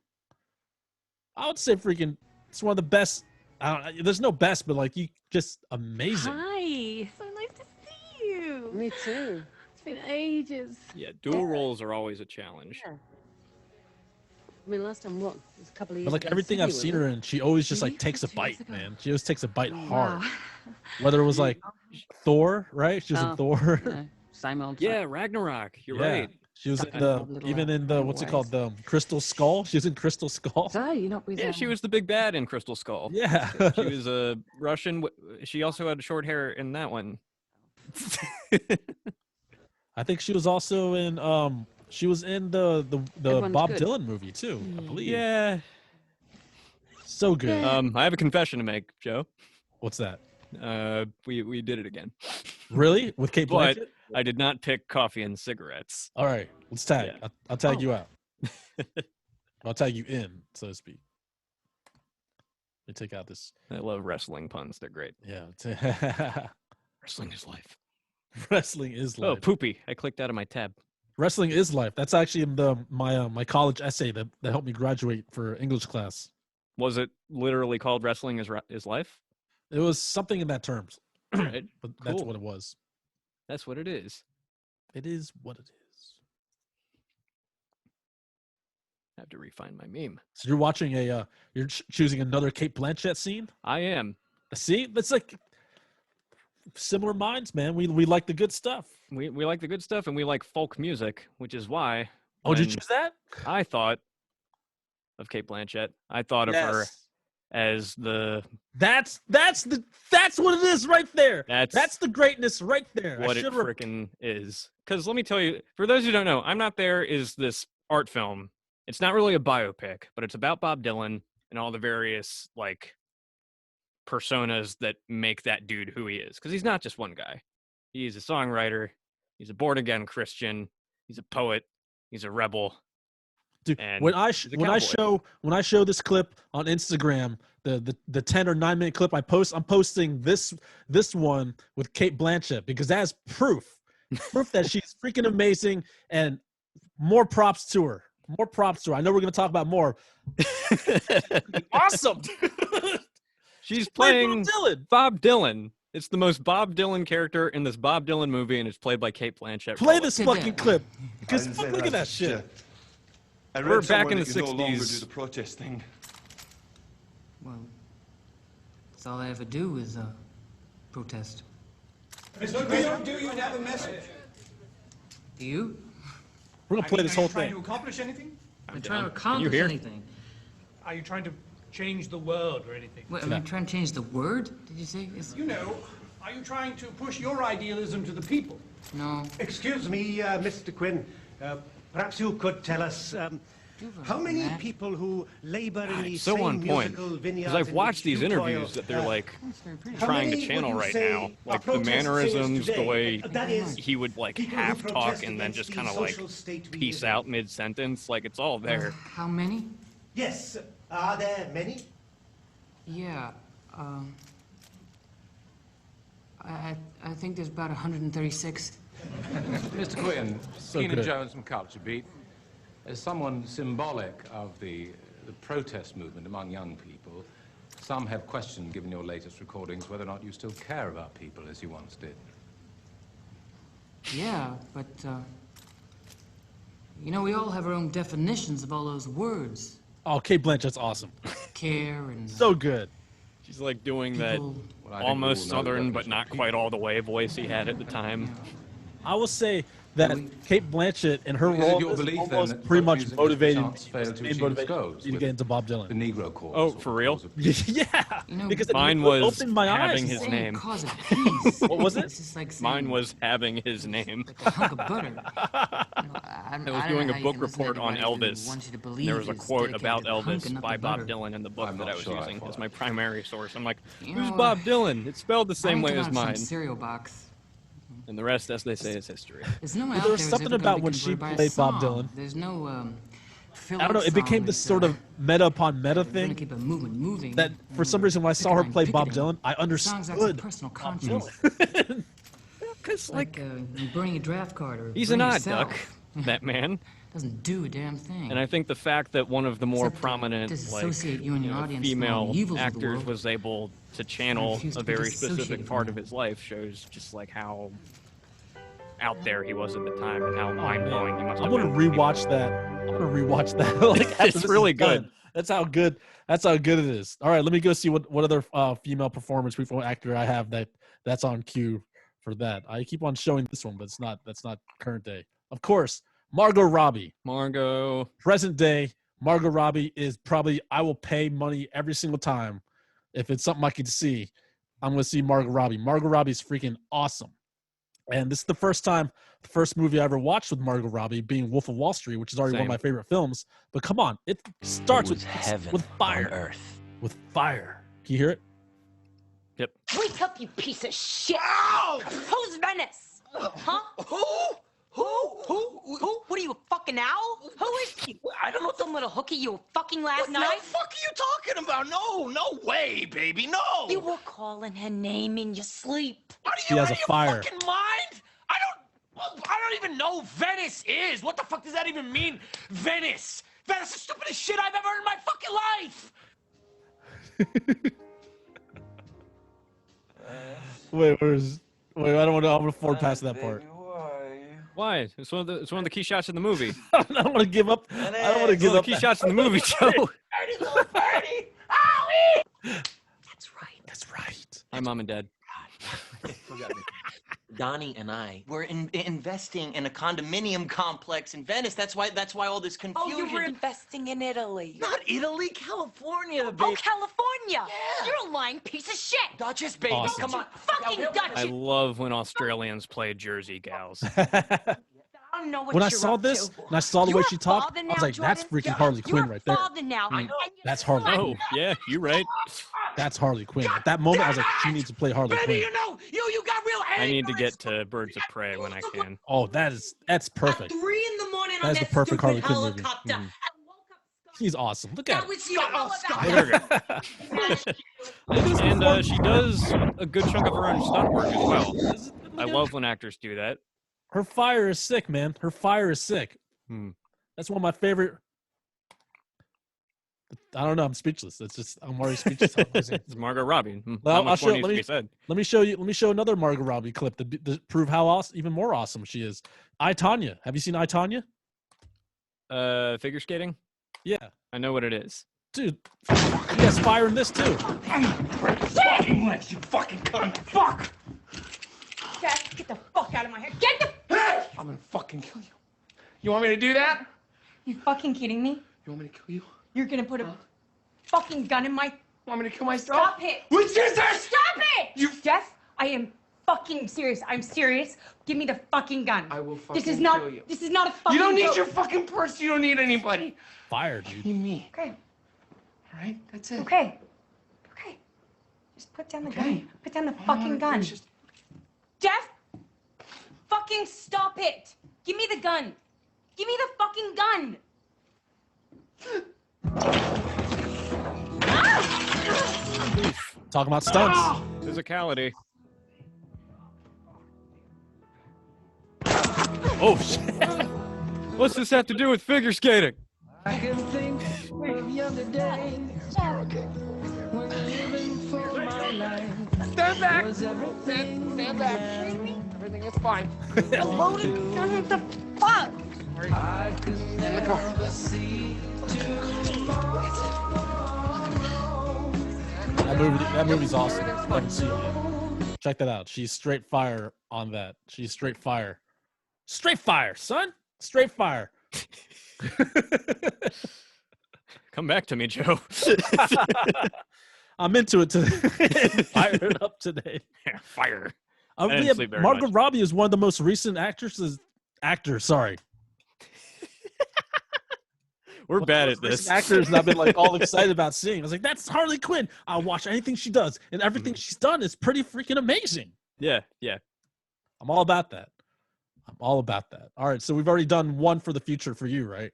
I would say it's one of the best. There's no best, but like just amazing. Hi, so nice to see you. Me too. It's been ages. Yeah, dual roles are always a challenge. Yeah. I mean, last time, what? It was a couple of years But like ago. everything I've seen her in, she always just like takes a bite, man. She always takes a bite hard. Whether it was like Thor, right? She was in Thor. Yeah. Same old. Yeah, Ragnarok. You're right. She was in the what's it called, the Crystal Skull. She was in Crystal Skull. So you're not with she was the big bad in Crystal Skull. Yeah, she was a Russian. She also had short hair in that one. I think she was also in she was in the Bob Dylan movie too, I believe. Yeah. So good. I have a confession to make, Joe. What's that? We did it again. Really? With Cate Blanchett? But I did not pick Coffee and Cigarettes. All right, let's tag. Yeah. I'll tag you out. I'll tag you in, so to speak. Let me take out this. I love wrestling puns. They're great. Yeah. Wrestling is life. Wrestling is life. Oh, poopy. I clicked out of my tab. Wrestling is life. That's actually in my college essay that helped me graduate for English class. Was it literally called Wrestling is Life? It was something in that terms. Right. But that's what it was. That's what it is. It is what it is. I have to refine my meme. So you're watching you're choosing another Cate Blanchett scene? I am. See, that's like similar minds, man. We like the good stuff. We like the good stuff, and we like folk music, which is why. Oh, did you choose that? I thought of Cate Blanchett. I thought of her as the. That's what it is right there. That's the greatness right there. What it frickin' is. Because let me tell you, for those who don't know, I'm Not There is this art film. It's not really a biopic, but it's about Bob Dylan and all the various like personas that make that dude who he is. Because he's not just one guy. He's a songwriter. He's a born again Christian. He's a poet. He's a rebel. Dude, when I show this clip on Instagram, the 10 or 9 minute clip I'm posting this one with Cate Blanchett because that's proof that she's freaking amazing, and more props to her. More props to her. I know we're going to talk about more. Awesome. She's playing Bob Dylan. It's the most Bob Dylan character in this Bob Dylan movie, and it's played by Cate Blanchett. Play this fucking clip. Because look at that shit. We're back in the 60s. No longer do the protest thing. Well, that's all I ever do is protest. Do you have a message? Do you? We're gonna play this whole Trying thing. to accomplish anything? I'm trying to accomplish anything. Are you trying to change the world or anything? Wait, am I trying to change the word? Did you say? You know, are you trying to push your idealism to the people? No. Excuse me, Mr. Quinn. Perhaps you could tell us How many people who labor in the So same on point. musical vineyards Because I've in watched which these you interviews toil, that they're like how trying to many channel would you right say now, are like the protest singers mannerisms, the today? way That is, he would like people who half talk protest and then against just the kind of like social state we peace live in. out mid sentence. Like it's all there. How many? Yes, are there many? Yeah. I think there's about 136. Mr. Quinn, So Keenan good. Jones from Culture Beat. As someone symbolic of the protest movement among young people, some have questioned, given your latest recordings, whether or not you still care about people as you once did. Yeah, but, you know, we all have our own definitions of all those words. Oh, Kate Blanchett's awesome. Care and... So good. She's like doing that People- Well, I think we almost all know the southern but definition not of quite all the way voice he had at the time. I will say that Kate Blanchett and her Is it role your is belief, then, almost that pretty folk much music has motivated perchance failed to main achieve its motivation goals to with get into Bob Dylan. the Negro cause? Oh, or for real? Yeah, You know, because Mine it was opened my eyes. having his saying name. cause of peace. What was it? It's just like saying, Mine was having his name. like a hunk of butter. You know, I was don't doing know a how you book can listen to report on anybody who Elvis. wants you to And believe there was a it's quote dedicated about to the hunk Elvis and not by the Bob butter. Dylan in the book I'm that not I was sure I using follow. as my primary source. I'm like, You who's know, Bob Dylan? It's spelled the same mine way came as out of some mine. cereal box. And the rest, as they say, is history. There's no one Well, out there was who's something ever gonna about be when she converted by a played Bob song. Dylan. There's no I don't know. It became this sort of meta upon meta We're gonna thing keep a movement moving. that, for some reason, when I saw her play Bob Dylan, I Songs like understood personal Bob conscience. Dylan. Because, like burning a draft card or he's an burning odd yourself. duck, that man. Doesn't do a damn thing. And I think the fact that one of the more Except to prominent disassociate you and your audience from all female the evils of the actors world. was able to channel refuse a to be very dissociated specific from part them. of his life shows just like how out there he was at the time and how mind-blowing he must I'm have gonna been. rewatch that. I'm gonna rewatch that. Like, after It's this is really done. good. That's how good. That's how good it is. All right, let me go see what other female performance, female actor I have that's on cue for that. I keep on showing this one, but that's not current day. Of course, Margot Robbie. Margot. Present day, Margot Robbie is probably, I will pay money every single time if it's something I can see. I'm gonna see Margot Robbie. Margot Robbie is freaking awesome. And this is the first movie I ever watched with Margot Robbie, being Wolf of Wall Street, which is already one of Same. my favorite films. But come on, it starts with heaven with fire. on earth. With fire. Can you hear it? Yep. Wake up, you piece of shit! Ow! Who's Venice? Huh? Who? What are you, a fucking owl? Who is he? I don't know, some little hooky you were fucking last night? What the fuck are you talking about? No way, baby, no! You were calling her name in your sleep. She has a fire. Fucking mind? I don't even know who Venice is. What the fuck does that even mean? Venice! That's the stupidest shit I've ever heard in my fucking life! Wait, I don't want to. I'm gonna forward past that part. Why? It's one of the key shots in the movie. I don't want to give up. I don't want to give One of up. the key shots in the movie, Joe. That's right. That's right. Hi, Mom and Dad. Donnie and I were investing in a condominium complex in Venice. That's why all this Oh, confusion. you were investing in Italy. Not Italy, California, baby. Oh, California! Yeah. You're a lying piece of shit! Duchess, baby, Awesome. come on. Fucking I Dutch! love when Australians play Jersey gals. I don't know what When I you're saw up this, to. and I saw the way You're she a talked, father I was now, like, "That's Jordan. freaking Harley You're Quinn a right there." father now. Mm, that's Harley. Oh, Quinn. yeah, you're right. That's Harley Quinn. At that moment, I was like, "She needs to play Harley Baby, Quinn." you know, you got real I need to get to Birds of Prey when I can. Oh, that's perfect. 3 in the morning That on is the that perfect Harley stupid Quinn movie. helicopter. Mhm. She's awesome. Look at That it. was you all And she does a good chunk of her own stunt work as well. I love when actors do that. Her fire is sick, man. Her fire is sick. That's one of my favorite. I don't know. I'm speechless. It's just I'm already speechless. It's Margot Robbie. Well, Not much more needs to be said. Let me show another Margot Robbie clip to prove how awesome, even more awesome she is. I, Tonya. Have you seen I, Tonya? Figure skating? Yeah. I know what it is. Dude, he has fire in this too. Fucking legs, you fucking cunt. Fuck! Jack, get the fuck out of my head. Get the... Hey! I'm gonna fucking kill you. You want me to do that? You fucking kidding me? You want me to kill you? You're gonna put a fucking gun in my... Want me to kill myself? Stop it! What's this? Stop it! Jeff, I am fucking serious. I'm serious. Give me the fucking gun. I will This is fucking not. kill you. This is not a fucking. You don't need joke. your fucking purse. You don't need anybody. Fire, dude. You need me. Okay. All right? That's it. Okay. Okay. Just put down the gun. Put down the fucking gun. Jeff, fucking stop it. Give me the gun. Give me the fucking gun. Talking about stunts. Physicality. Oh, shit. What's this have to do with figure skating? I can think of younger days when living for my life. Stand back. Was everything Stand back. Everything is fine. Loaded gun. What the fuck? I could never see That movie's awesome. I haven't seen it yet. Check that out. She's straight fire on that. She's straight fire. Straight fire, son. Straight fire. Come back to me, Joe. I'm into it today. Fired up today. Yeah, fire. Margot Robbie is one of the most recent actors. Sorry. We're bad at this. Actors that I've been like all excited about seeing. I was like, that's Harley Quinn. I'll watch anything she does, and everything she's done is pretty freaking amazing. Yeah. I'm all about that. All right, so we've already done one for the future for you, right?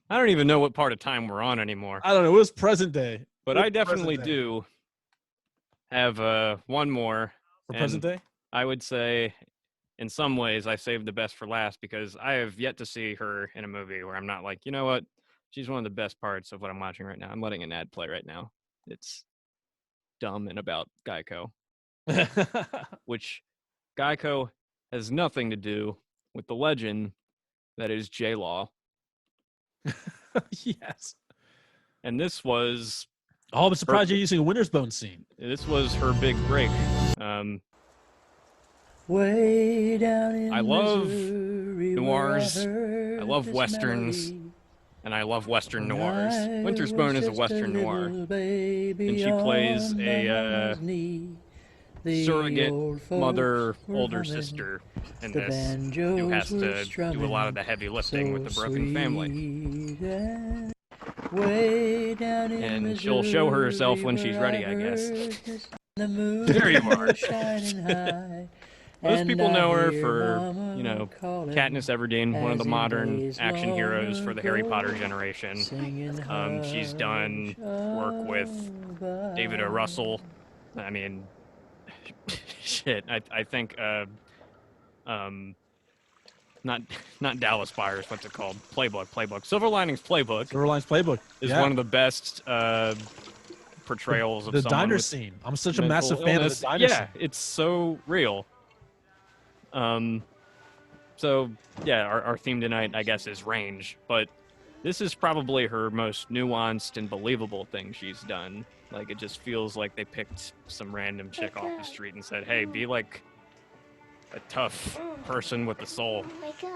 I don't even know what part of time we're on anymore. I don't know. It was present day. But I definitely do have one more. For present day? I would say, in some ways, I saved the best for last because I have yet to see her in a movie where I'm not like, you know what? She's one of the best parts of what I'm watching right now. I'm letting an ad play right now. It's dumb and about Geico. Which Geico has nothing to do with the legend that is J-Law. Yes. And this was... Oh, I'm surprised you're using a Winter's Bone scene. This was her big break. Way down in I love Missouri, noirs, where I love this westerns, melody. and I love western When noirs. I Winter's was Bone is a just western noir, little baby and she plays on a mama's knee. The surrogate old folks mother, were older humming. sister in The this, who banjos has were to do a lot strumming of the heavy lifting with the so broken family. sweet. And way down in And she'll show herself when she's ready, I guess. the moon There you are. shining high. Most And people I know her hear for, Mama you know, calling Katniss Everdeen, one of the as in modern days action long heroes for the Harry ago, Potter generation. singing She's done work with David O. Russell. I mean, shit. I think not Dallas Buyers. What's it called? Playbook. Silver Linings Playbook. Silver Linings Playbook is yeah. one of the best portrayals of the someone diner with scene. I'm such a mental massive fan of illness. the diner scene. Yeah, it's so real. So yeah, our theme tonight, I guess, is range, but this is probably her most nuanced and believable thing she's done. Like, it just feels like they picked some random chick off the street and said, hey, be like a tough person with a soul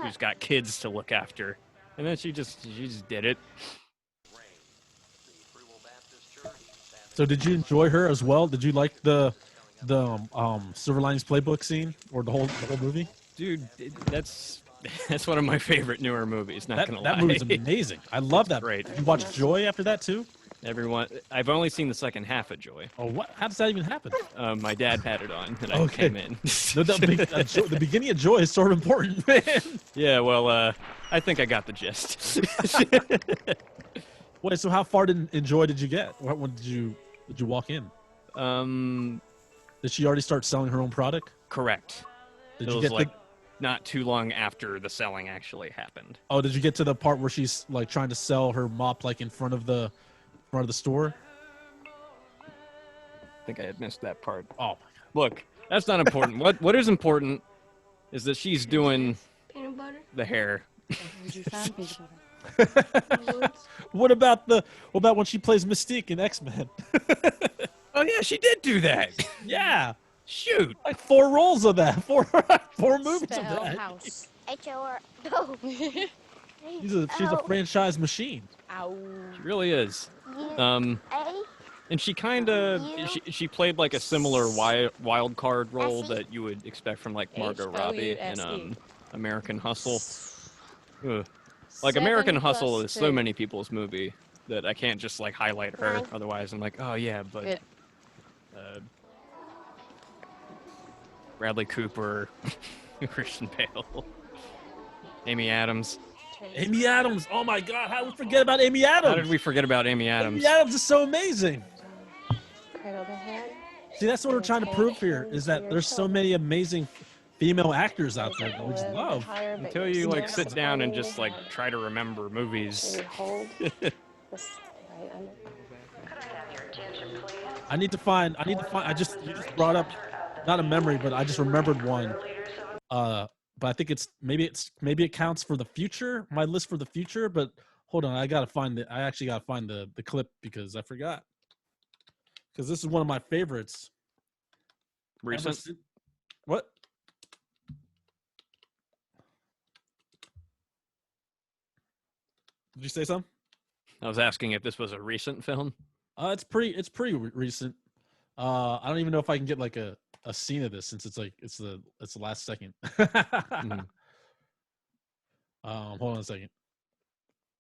who's got kids to look after. And then she just did it. So did you enjoy her as well? Did you like the Silver Linings Playbook scene or the whole movie? Dude, that's one of my favorite newer movies, not gonna lie. That movie's amazing. I love that. Great. You watched Joy after that too? I've only seen the second half of Joy. Oh, what? How does that even happen? My dad had it on, and I came in. No, the beginning of Joy is sort of important, man. Yeah, well, I think I got the gist. Wait, so how far in Joy did you get? When did you walk in? Did she already start selling her own product? Correct. Did it you was get not too long after the selling actually happened. Oh, did you get to the part where she's like trying to sell her mop like in front of the store? I think I had missed that part. Oh my God. Look, that's not important. What is important is that she's doing Peanut butter? the hair. What about when she plays Mystique in X-Men? Oh yeah, she did do that. Yeah. Shoot. Like 4 rolls of that. Four movies of that. House. H-O-R. No. She's a franchise machine. Ow. She really is. A. And she kind of she played like a similar wild card role that you would expect from like Margot Robbie in American Hustle. Ugh. Like American Hustle is so many people's movie that I can't just like highlight her. Otherwise, I'm like, oh yeah, but Bradley Cooper, Christian Bale, Amy Adams. Amy Adams. Oh my God, how did we forget about Amy Adams? How did we forget about Amy Adams? Amy Adams is so amazing. Cradle the head. See, that's what we're trying to prove here, is that there's so many amazing female actors out there that we just love. Until you like sit down and just like try to remember movies. Hold this right under. I need to find, you just brought up, not a memory, but I just remembered one. But I think maybe it counts for the future, my list for the future, but hold on, I actually gotta find the clip because I forgot. Because this is one of my favorites. Recent? What? Did you say something? I was asking if this was a recent film. It's pretty recent. I don't even know if I can get like a scene of this since it's the last second. Hold on a second.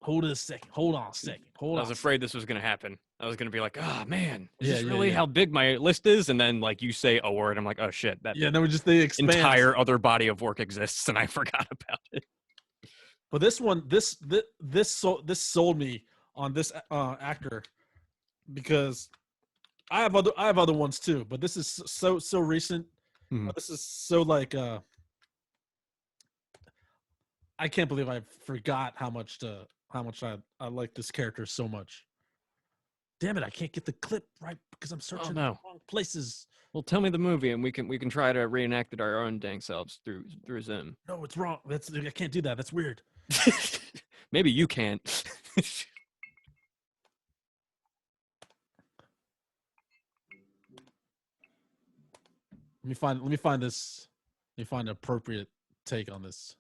Hold on a second. I was afraid this was gonna happen. I was gonna be like, oh man, is Yeah, this yeah, really yeah. how big my list is? And then like you say a word, I'm like, oh shit, that Yeah, no, they expand. entire other body of work exists, and I forgot about it. But this one, this sold me on this actor because I have other ones too, but this is so recent. This is so like I can't believe I forgot how much I like this character so much. Damn it, I can't get the clip right because I'm searching in the wrong places. Well, tell me the movie, and we can try to reenact it our own dang selves through Zoom. No, it's wrong. I can't do that. That's weird. Maybe you can't. Let me find this. Let me find an appropriate take on this.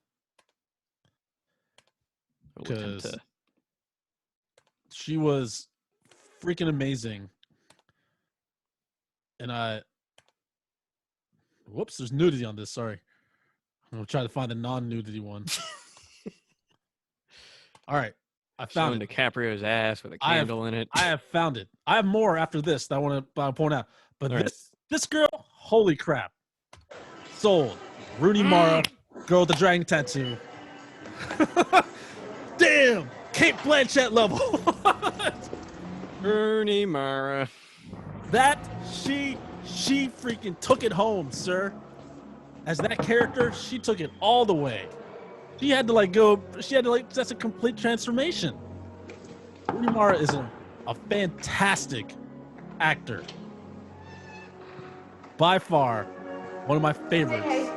Because she was freaking amazing. And whoops, there's nudity on this. Sorry. I'm going to try to find the non-nudity one. All right. I found it. DiCaprio's ass with a candle in it. I have found it. I have more after this that I want to point out. But this girl, holy crap. Sold. Rooney Mara, girl with the dragon tattoo. Damn! Kate Blanchett level. Rooney Mara. That she freaking took it home, sir. As that character, she took it all the way. She had to that's a complete transformation. Rooney Mara is a fantastic actor. By far, one of my favorites.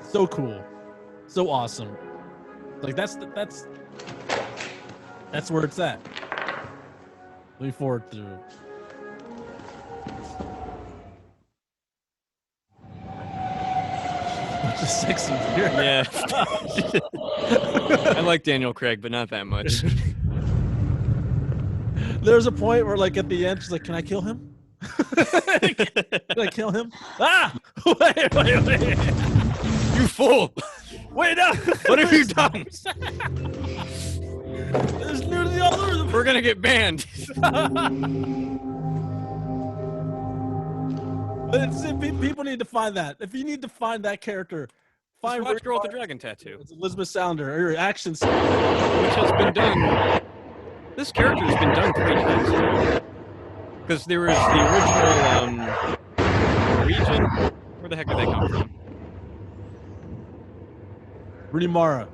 So cool. So awesome. Like that's where it's at. Looking forward to just sexy here. Yeah. I like Daniel Craig, but not that much. There's a point where, like, at the end, she's like, "Can I kill him? Can I kill him? Ah! Wait! You fool! Wait up! What have you done? There's nudity all over them. We're gonna get banned. But people need to find that. If you need to find that character, find watch Girl with the Dragon Tattoo. It's Elizabeth Sounder, or action scene. Which has been done. This character has been done 3 times. Because there was the original Norwegian. Where the heck did they come from? Rooney Mara.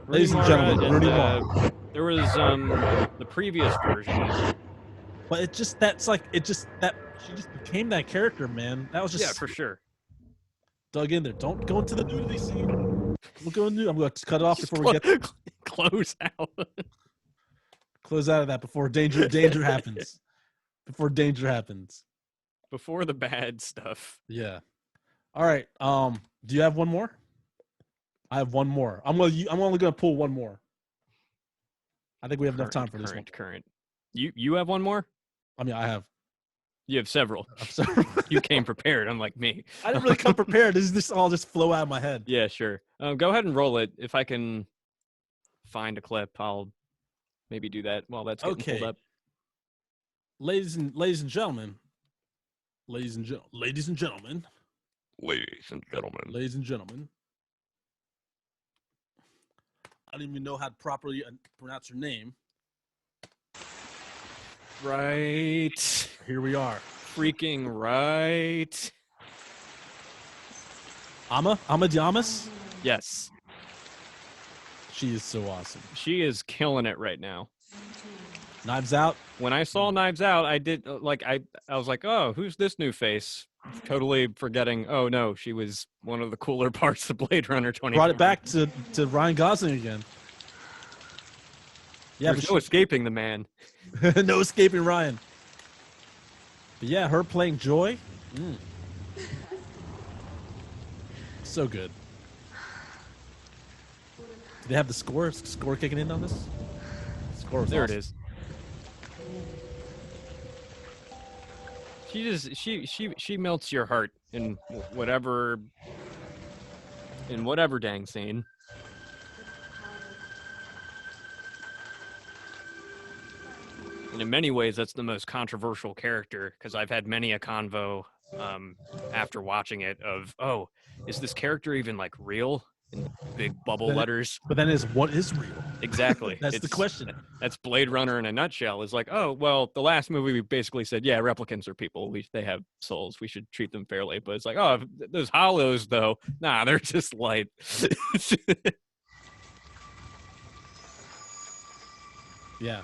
Ladies and gentlemen, Rooney Mara. There was the previous version. But she just became that character, man. That was just for sure. Dug in there. Don't go into the nudity scene. I'm going to cut it off before we get close out. Close out of that before danger happens. Before danger happens. Before the bad stuff. Yeah. All right. Do you have one more? I have one more. I'm only gonna pull one more. I think we have enough time for this one. Current. You have one more? I mean, I have. You have several. You came prepared, unlike me. I didn't really come prepared. This is just all just flow out of my head. Yeah, sure. Go ahead and roll it. If I can find a clip, I'll maybe do that while that's getting pulled up. Ladies and gentlemen. Ladies and gentlemen. Ladies and gentlemen. I don't even know how to properly pronounce her name. Right. Here we are. Freaking right. Ama Diamas? Yes. She is so awesome. She is killing it right now. Knives Out. When I saw Knives Out, I did I was like, oh, who's this new face? Totally forgetting. Oh no, she was one of the cooler parts of Blade Runner 20. Brought it back to Ryan Gosling again. Yeah, there's no escaping the man. No escaping Ryan. But yeah, her playing Joy. So good. Do they have the score kicking in on this? Score was there awesome. It is. She melts your heart in whatever dang scene. And in many ways, that's the most controversial character, because I've had many a convo after watching it of, oh, is this character even like real? In big bubble letters. But then what is real? Exactly. That's the question. That's Blade Runner in a nutshell. Is like, oh, well, the last movie we basically said, yeah, replicants are people. They have souls. We should treat them fairly. But it's like, oh, those hollows, though, nah, they're just light. Yeah.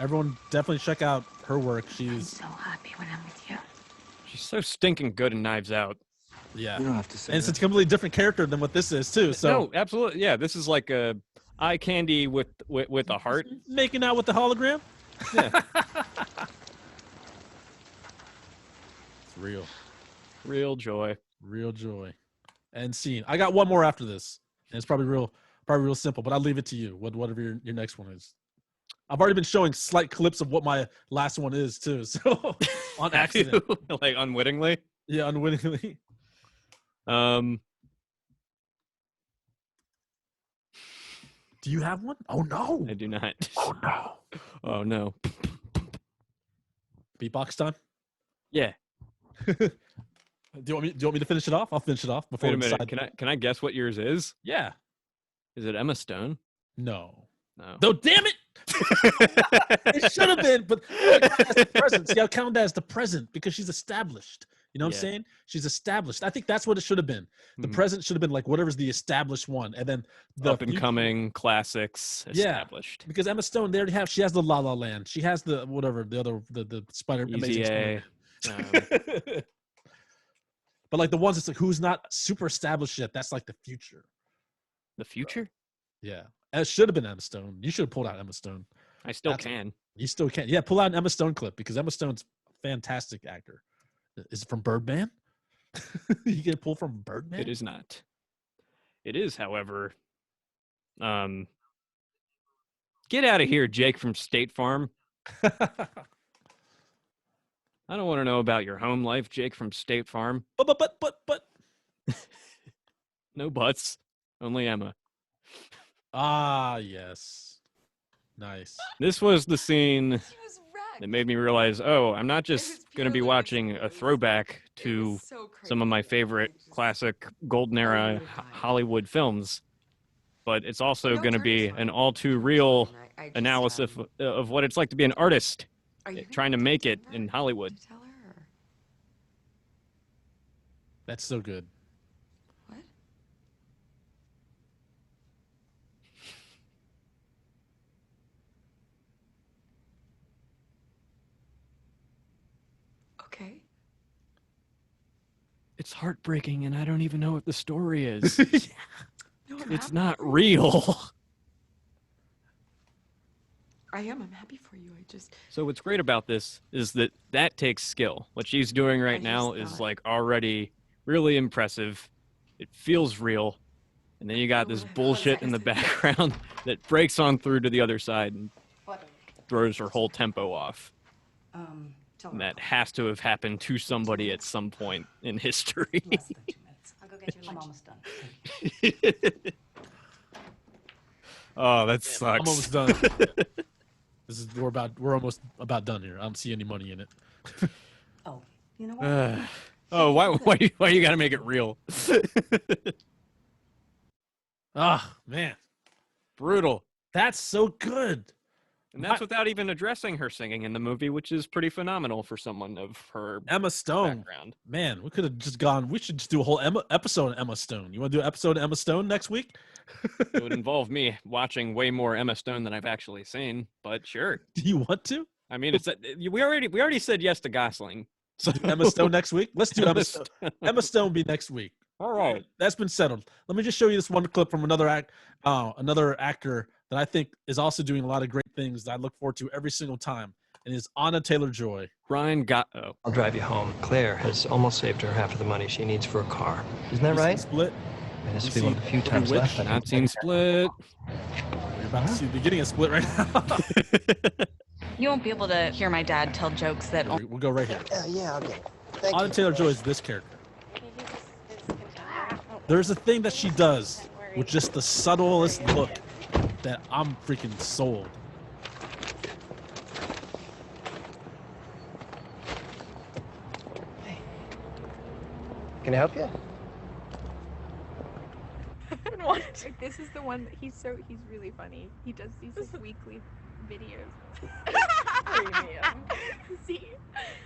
Everyone definitely check out her work. I'm so happy when I'm with you. She's so stinking good in Knives Out. Yeah. You don't have to say and it's a completely different character than what this is, too. So no, absolutely. Yeah, this is like a eye candy with a heart. Making out with the hologram? Yeah. It's real. Real joy. Real joy. And scene. I got one more after this. And it's probably real simple, but I'll leave it to you. Whatever your next one is. I've already been showing slight clips of what my last one is, too. So on accident. Like unwittingly? Yeah, unwittingly. Do you have one? Oh no. I do not. Oh no. Oh no. Beatbox time? Yeah. Do you want me to finish it off? I'll finish it off before. Wait a minute. Can I guess what yours is? Yeah. Is it Emma Stone? No. No, damn it! It should have been, but that's the present. See, I'll count that as the present because she's established. You know what I'm saying? She's established. I think that's what it should have been. The present should have been like whatever's the established one, and then the up and coming classics established. Because Emma Stone, they already have. She has the La La Land. She has the whatever the other the Spider Amazing A. Spider-Man. But like the ones that's like who's not super established yet. That's like the future. The future? Yeah. It should have been Emma Stone. You should have pulled out Emma Stone. I still can. You still can. Yeah, pull out an Emma Stone clip because Emma Stone's a fantastic actor. Is it from Birdman? You get pulled from Birdman? It is not. It is, however. Get out of here, Jake from State Farm. I don't want to know about your home life, Jake from State Farm. But. No buts. Only Emma. Ah, yes. Nice. This was the scene that made me realize, oh, I'm not just going to be watching a throwback to some of my favorite classic golden era Hollywood films, but it's also going to be an all too real analysis of what it's like to be an artist trying to make it in Hollywood. That's so good. Okay. It's heartbreaking, and I don't even know what the story is. No, it's not real. I am. I'm happy for you. I just. So what's great about this is that takes skill. What she's doing right now is like already really impressive. It feels real. And then you got this bullshit in the background that breaks on through to the other side and throws her whole tempo off. Tell her. That has to have happened to somebody at some point in history. Less than 2 minutes. I'll go get your lunch. I'm almost done. Oh, that I'm sucks. almost done. We're almost about done here. I don't see any money in it. Oh, you know what? Oh, why you gotta make it real? Ah, man. Brutal. That's so good. And that's without even addressing her singing in the movie, which is pretty phenomenal for someone of her Emma Stone. background. Man, we could have just gone. We should just do a whole episode on Emma Stone. You want to do an episode of Emma Stone next week? It would involve me watching way more Emma Stone than I've actually seen, but sure. Do you want to? I mean, we already said yes to Gosling. So Do Emma Stone next week? Let's do Emma Stone. Emma Stone will be next week. All right. That's been settled. Let me just show you this one clip from another actor that I think is also doing a lot of great things that I look forward to every single time, and is Anna Taylor-Joy. Ryan got. I'll drive you home. Claire has almost saved her half of the money she needs for a car. Isn't that right? Split. And this will be one of the few times left. Not seen Split. You're about to see the beginning of Split right now. You won't be able to hear my dad tell jokes that. We'll go right here. Yeah, okay. Anna Taylor-Joy is this character. There's a thing that she does with just the subtlest look that I'm freaking sold. Can I help you? What? This is the one that he's really funny. He does these like weekly videos. Premium. See?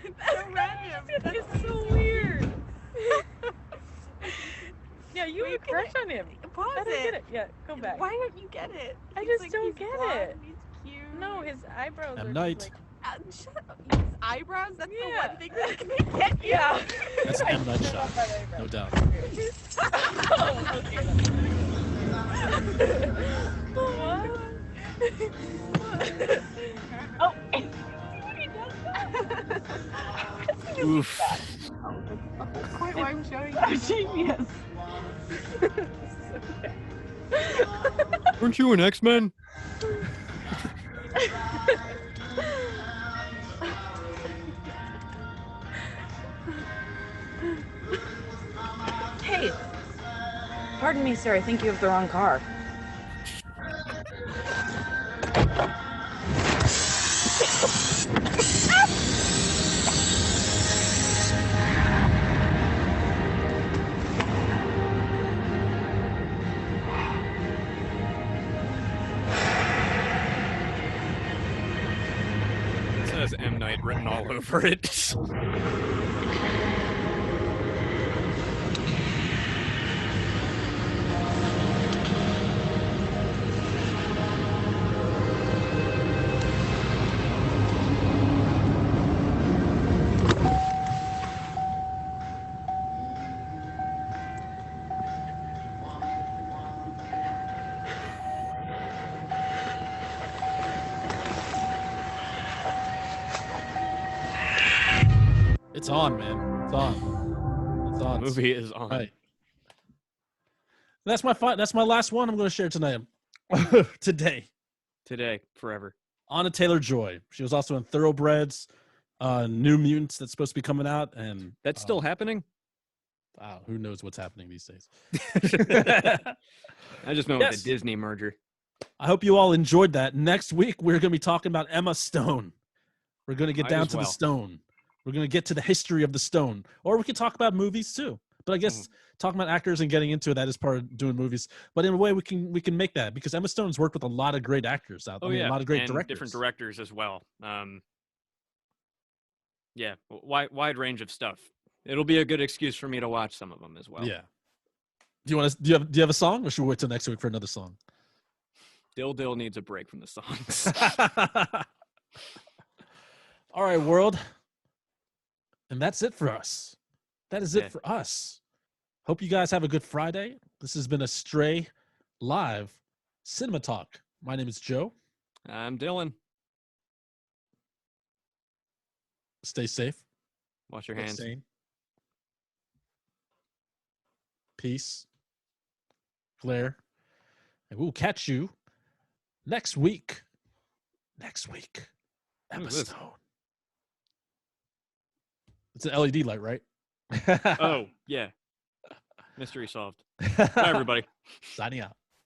That's so random. It's so weird. Yeah, you have a crush on him. Pause I don't it. get it. Yeah, go back. Why don't you get it? I He's just don't he's get blonde, it. He's cute. No, his eyebrows M. are Night. just like. Shut up. His eyebrows? That's the one thing that can get you. Yeah. That's an M. Night shot, no doubt. Oh, okay. What? Oh. Oof. That's quite why I'm showing you. Genius. Weren't you an X-Men? Hey, pardon me, sir. I think you have the wrong car. It says M. Night written all over it. It's on, man. It's on. It's on. The movie is on. Right. That's my last one I'm going to share tonight. Today. Forever. Anna Taylor-Joy. She was also in Thoroughbreds, New Mutants that's supposed to be coming out, and that's still happening. Wow, who knows what's happening these days? I just meant with the Disney merger. I hope you all enjoyed that. Next week we're going to be talking about Emma Stone. We're going to get down to the stone. We're going to get to the history of the stone, or we can talk about movies too. But I guess talking about actors and getting into that is part of doing movies. But in a way, we can make that because Emma Stone's worked with a lot of great actors out there. Oh, yeah. A lot of great and directors. Different directors as well. Yeah, wide range of stuff. It'll be a good excuse for me to watch some of them as well. Yeah. Do you have a song, or should we wait till next week for another song? Dill needs a break from the songs. All right, world. And that's it for us. That is it for us. Hope you guys have a good Friday. This has been ASTRAY Live Cinema Talk. My name is Joe. I'm Dylan. Stay safe. Wash your hands. Sane. Peace. Claire. And we'll catch you next week. Emma Stone. It's an LED light, right? Oh, yeah. Mystery solved. Bye, everybody. Signing out.